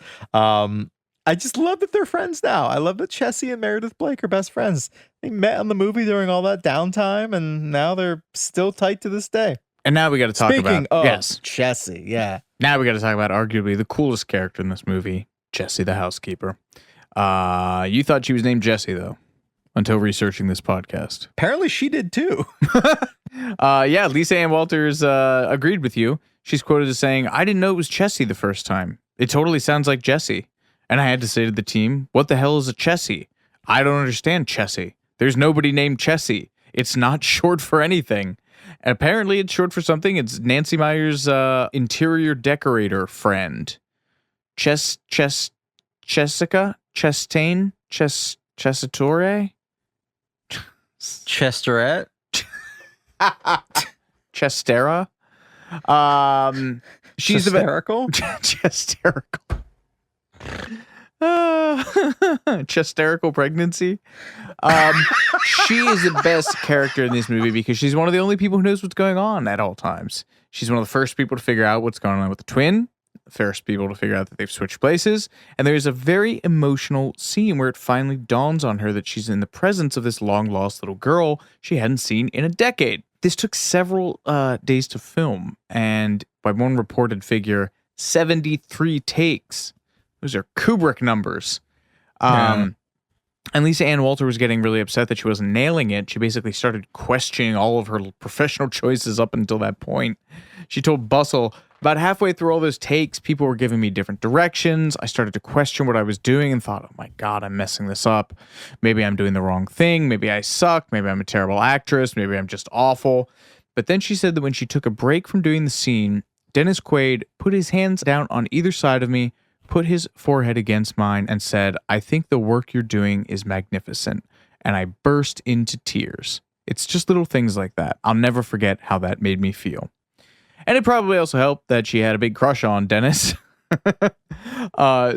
I just love that they're friends now. I love that Chessy and Meredith Blake are best friends. They met in the movie during all that downtime, and now they're still tight to this day.
And now we got to talk
Speaking
about
of Chessy, yeah.
Now we got to talk about arguably the coolest character in this movie, Chessy the housekeeper. You thought she was named Jessie though, until researching this podcast.
Apparently, she did too.
Yeah, Lisa Ann Walters agreed with you. She's quoted as saying, "I didn't know it was Chessy the first time. It totally sounds like Jessie. And I had to say to the team, what the hell is a Chessy? I don't understand Chessy. There's nobody named Chessy. It's not short for anything." And apparently it's short for something. It's Nancy Meyer's interior decorator friend. Chessica? Chastain? Chessitore?
Chesterette.
Chestera. She's
hysterical.
Chesterical. Chesterical pregnancy. She is the best character in this movie because she's one of the only people who knows what's going on at all times. She's one of the first people to figure out what's going on with the twin. The first people to figure out that they've switched places. And there's a very emotional scene where it finally dawns on her that she's in the presence of this long-lost little girl she hadn't seen in a decade. This took several days to film, and by one reported figure, 73 takes. Those are Kubrick numbers. And Lisa Ann Walter was getting really upset that she wasn't nailing it. She basically started questioning all of her professional choices up until that point. She told Bustle, about halfway through all those takes, people were giving me different directions. I started to question what I was doing and thought, oh my God, I'm messing this up. Maybe I'm doing the wrong thing. Maybe I suck. Maybe I'm a terrible actress. Maybe I'm just awful. But then she said that when she took a break from doing the scene, Dennis Quaid put his hands down on either side of me, put his forehead against mine, and said, I think the work you're doing is magnificent. And I burst into tears. It's just little things like that. I'll never forget how that made me feel. And it probably also helped that she had a big crush on Dennis.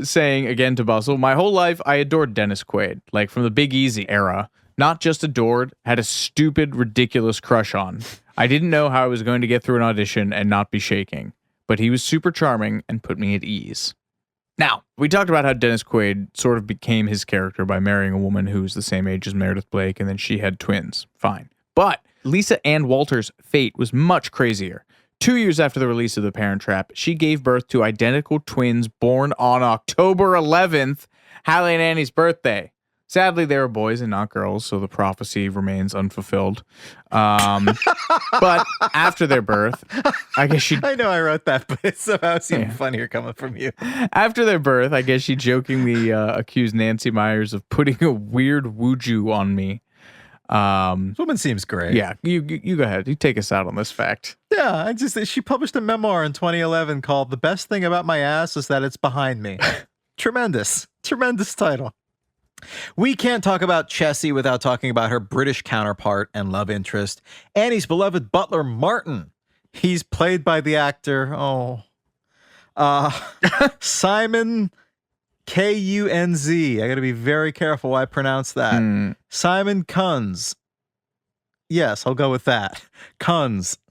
Saying again to Bustle, my whole life I adored Dennis Quaid, like from the Big Easy era. Not just adored, had a stupid, ridiculous crush on. I didn't know how I was going to get through an audition and not be shaking. But he was super charming and put me at ease. Now, we talked about how Dennis Quaid sort of became his character by marrying a woman who was the same age as Meredith Blake, and then she had twins. Fine. But Lisa Ann Walter's fate was much crazier. 2 years after the release of The Parent Trap, she gave birth to identical twins born on October 11th, Hallie and Annie's birthday. Sadly, they were boys and not girls, so the prophecy remains unfulfilled. But after their birth, I guess she...
I know I wrote that, but it somehow seemed funnier coming from you.
After their birth, I guess she jokingly accused Nancy Myers of putting a weird wuju on me.
This woman seems great.
Yeah, you go ahead. You take us out on this fact.
Yeah, she published a memoir in 2011 called The Best Thing About My Ass Is That It's Behind Me. Tremendous title. We can't talk about Chessy without talking about her British counterpart and love interest, Annie's beloved butler, Martin. He's played by the actor, Simon Kunz. I got to be very careful how I pronounce that. Simon Kunz. Yes, I'll go with that.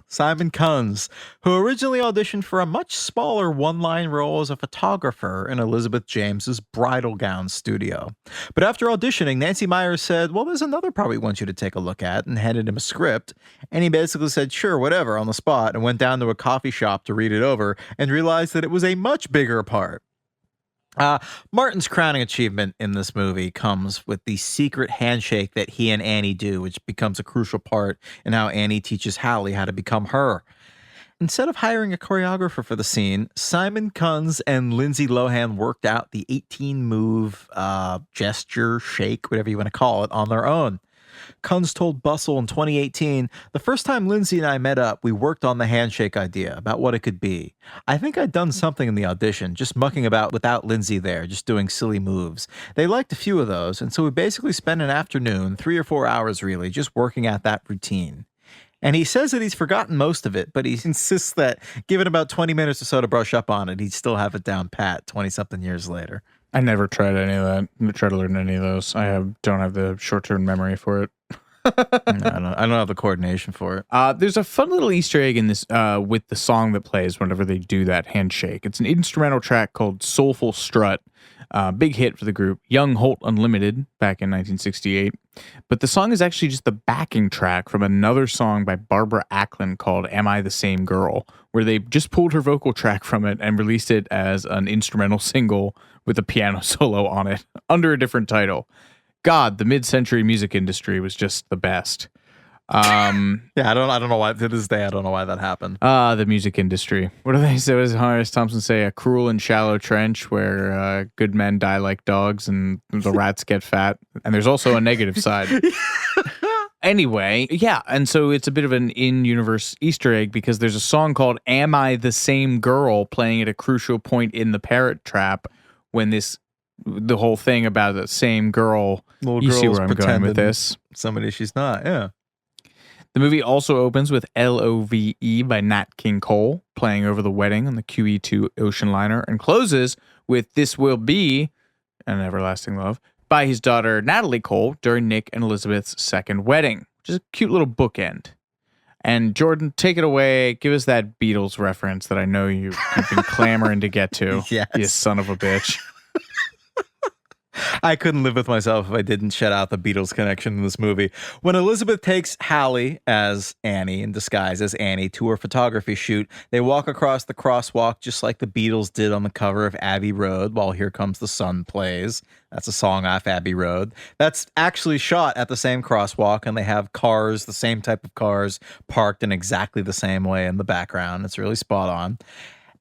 Simon Kunz, who originally auditioned for a much smaller one-line role as a photographer in Elizabeth James's bridal gown studio. But after auditioning, Nancy Myers said, well, there's another part we want you to take a look at, and handed him a script. And he basically said, sure, whatever, on the spot, and went down to a coffee shop to read it over and realized that it was a much bigger part. Martin's crowning achievement in this movie comes with the secret handshake that he and Annie do, which becomes a crucial part in how Annie teaches Hallie how to become her. Instead of hiring a choreographer for the scene, Simon Kunz and Lindsay Lohan worked out the 18-move gesture, shake, whatever you want to call it, on their own. Kunz told Bustle in 2018, the first time Lindsay and I met up, we worked on the handshake idea, about what it could be. I think I'd done something in the audition, just mucking about without Lindsay there, just doing silly moves. They liked a few of those, and so we basically spent an afternoon, 3 or 4 hours really, just working at that routine. And he says that he's forgotten most of it, but he insists that given about 20 minutes or so to brush up on it, he'd still have it down pat 20-something years later.
I never tried any of that. I never tried to learn any of those. Don't have the short-term memory for it.
I don't have the coordination for it.
There's a fun little Easter egg in this with the song that plays whenever they do that handshake. It's an instrumental track called Soulful Strut. Big hit for the group, Young Holt Unlimited, back in 1968. But the song is actually just the backing track from another song by Barbara Acklin called Am I the Same Girl, where they just pulled her vocal track from it and released it as an instrumental single with a piano solo on it under a different title. God, the mid-century music industry was just the best.
Yeah, I don't know why to this day I don't know why that happened.
The music industry. What do they say? What does Horace Thompson say? A cruel and shallow trench where good men die like dogs and the rats get fat. And there's also a negative side. Anyway, yeah, and so it's a bit of an in-universe Easter egg because there's a song called Am I the Same Girl playing at a crucial point in The Parent Trap when the whole thing about the same girl
Little
You see
girl's
where I'm going
pretending
with this.
somebody she's not. Yeah.
The movie also opens with Love by Nat King Cole playing over the wedding on the QE2 ocean liner and closes with This Will Be an Everlasting Love by his daughter Natalie Cole during Nick and Elizabeth's second wedding, which is a cute little bookend. And Jordan, take it away. Give us that Beatles reference that I know you've been clamoring to get to.
Yes.
You son of a bitch.
I couldn't live with myself if I didn't shout out the Beatles connection in this movie. When Elizabeth takes Hallie as Annie, in disguise as Annie, to her photography shoot, they walk across the crosswalk just like the Beatles did on the cover of Abbey Road while Here Comes the Sun plays. That's a song off Abbey Road. That's actually shot at the same crosswalk, and they have cars, the same type of cars, parked in exactly the same way in the background. It's really spot on.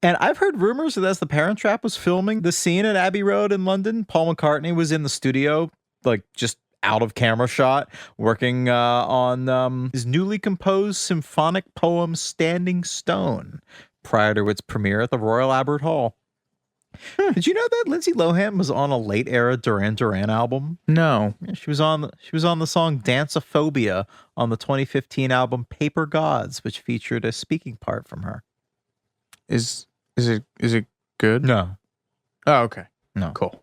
And I've heard rumors that as The Parent Trap was filming the scene at Abbey Road in London, Paul McCartney was in the studio, like just out of camera shot, working on his newly composed symphonic poem Standing Stone prior to its premiere at the Royal Albert Hall. Did you know that Lindsay Lohan was on a late era Duran Duran album?
No.
Yeah, she was on the song Danceophobia on the 2015 album Paper Gods, which featured a speaking part from her.
Is it good?
No.
Oh, okay.
No.
Cool.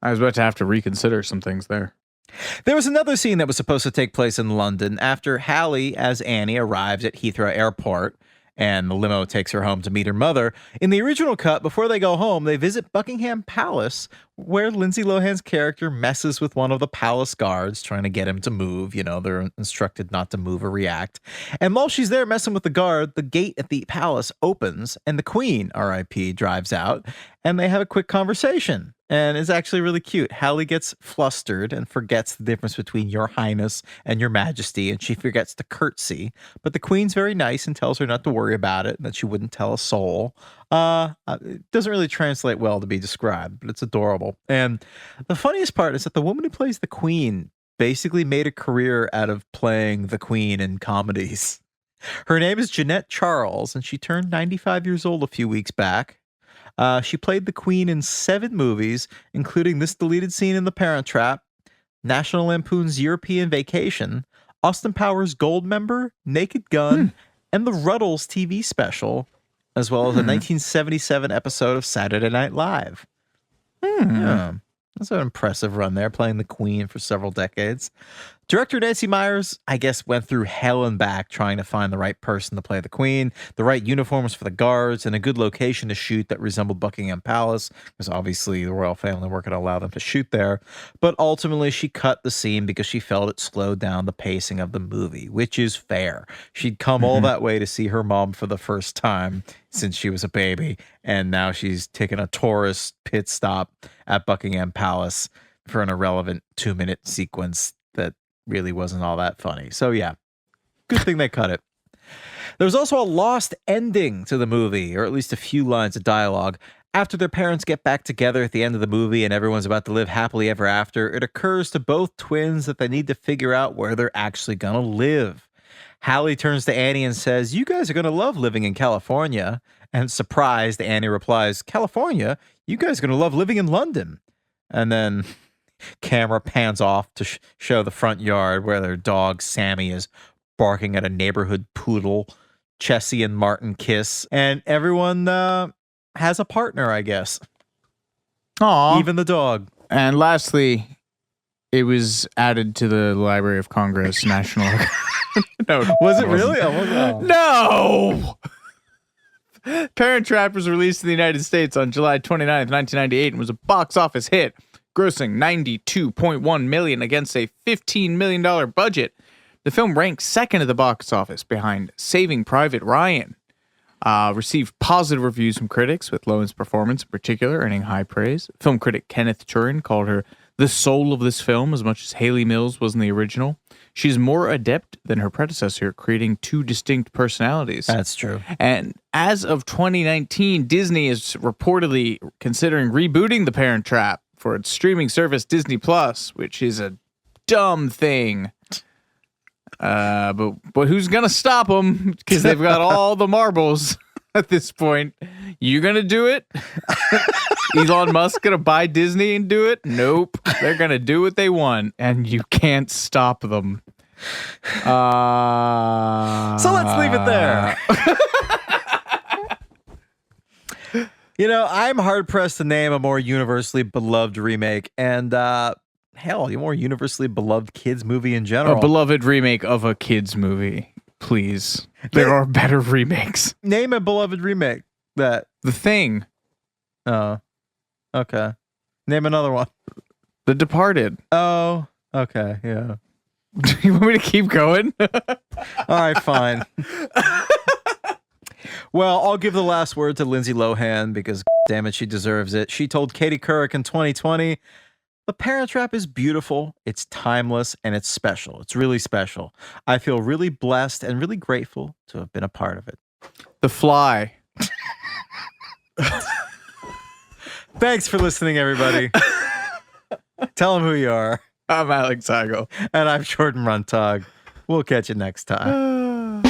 I was about to have to reconsider some things there.
There was another scene that was supposed to take place in London after Hallie as Annie arrives at Heathrow Airport and the limo takes her home to meet her mother. In the original cut, before they go home, they visit Buckingham Palace, where Lindsay Lohan's character messes with one of the palace guards, trying to get him to move. You know, they're instructed not to move or react. And while she's there messing with the guard, the gate at the palace opens, and the Queen, R.I.P., drives out, and they have a quick conversation. And it's actually really cute. Hallie gets flustered and forgets the difference between Your Highness and Your Majesty, and she forgets to curtsy. But the Queen's very nice and tells her not to worry about it and that she wouldn't tell a soul. It doesn't really translate well to be described, but it's adorable. And the funniest part is that the woman who plays the Queen basically made a career out of playing the Queen in comedies. Her name is Jeanette Charles, and she turned 95 years old a few weeks back. She played the Queen in 7 movies, including this deleted scene in The Parent Trap, National Lampoon's European Vacation, Austin Powers' Goldmember, Naked Gun, and the Ruddles TV special, as well as a 1977 episode of Saturday Night Live. Yeah, that's an impressive run there, playing the Queen for several decades. Director Nancy Meyers, I guess, went through hell and back trying to find the right person to play the Queen, the right uniforms for the guards, and a good location to shoot that resembled Buckingham Palace, because obviously the royal family weren't going to allow them to shoot there. But ultimately, she cut the scene because she felt it slowed down the pacing of the movie, which is fair. She'd come all that way to see her mom for the first time since she was a baby, and now she's taking a tourist pit stop at Buckingham Palace for an irrelevant 2-minute sequence that really wasn't all that funny. So yeah, good thing they cut it. There was also a lost ending to the movie, or at least a few lines of dialogue. After their parents get back together at the end of the movie and everyone's about to live happily ever after, it occurs to both twins that they need to figure out where they're actually gonna live. Hallie turns to Annie and says, "You guys are gonna love living in California." And surprised, Annie replies, "California? You guys are gonna love living in London." And then camera pans off to show the front yard where their dog Sammy is barking at a neighborhood poodle. Chessy and Martin kiss, and everyone has a partner, I guess.
Aw.
Even the dog.
And lastly, it was added to the Library of Congress National. No,
Was it really? Oh,
no. Parent Trap was released in the United States on July 29th, 1998, and was a box office hit, grossing $92.1 million against a $15 million budget. The film ranked second at the box office behind Saving Private Ryan. Received positive reviews from critics, with Lohan's performance in particular earning high praise. Film critic Kenneth Turin called her the soul of this film as much as Hayley Mills was in the original. She's more adept than her predecessor at creating 2 distinct personalities.
that's true.
And as of 2019, Disney is reportedly considering rebooting The Parent Trap for its streaming service Disney Plus, which is a dumb thing. But who's gonna stop them? Because they've got all the marbles. at this point. You gonna do it? Elon Musk gonna buy Disney and do it? Nope. They're gonna do what they want, and you can't stop them.
So let's leave it there. You know, I'm hard-pressed to name a more universally beloved remake, and hell, a more universally beloved kids movie in general.
A beloved remake of a kids movie, please. There are better remakes.
Name a beloved remake. That
The Thing.
Oh, okay. Name another one.
The Departed.
Oh, okay, yeah.
Do you want me to keep going?
All right, fine. Well, I'll give the last word to Lindsay Lohan because, damn it, she deserves it. She told Katie Couric in 2020, "The Parent Trap is beautiful, it's timeless, and it's special. It's really special. I feel really blessed and really grateful to have been a part of it."
The Fly.
Thanks for listening, everybody. Tell them who you are.
I'm Alex Heigl.
And I'm Jordan Runtagh. We'll catch you next time.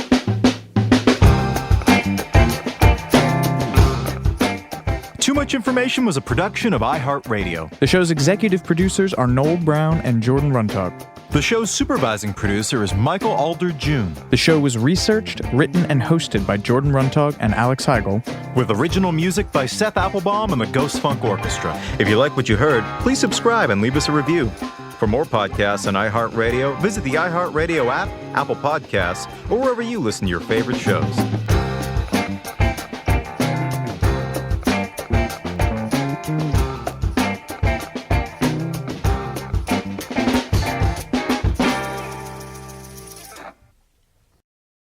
Too Much Information was a production of iHeart Radio.
The show's executive producers are Noel Brown and Jordan Runtagh.
The show's supervising producer is Michael Alder June.
The show was researched, written, and hosted by Jordan Runtagh and Alex Heigl.
With original music by Seth Applebaum and the Ghost Funk Orchestra. If you like what you heard, please subscribe and leave us a review. For more podcasts on iHeartRadio, visit the iHeartRadio app, Apple Podcasts, or wherever you listen to your favorite shows.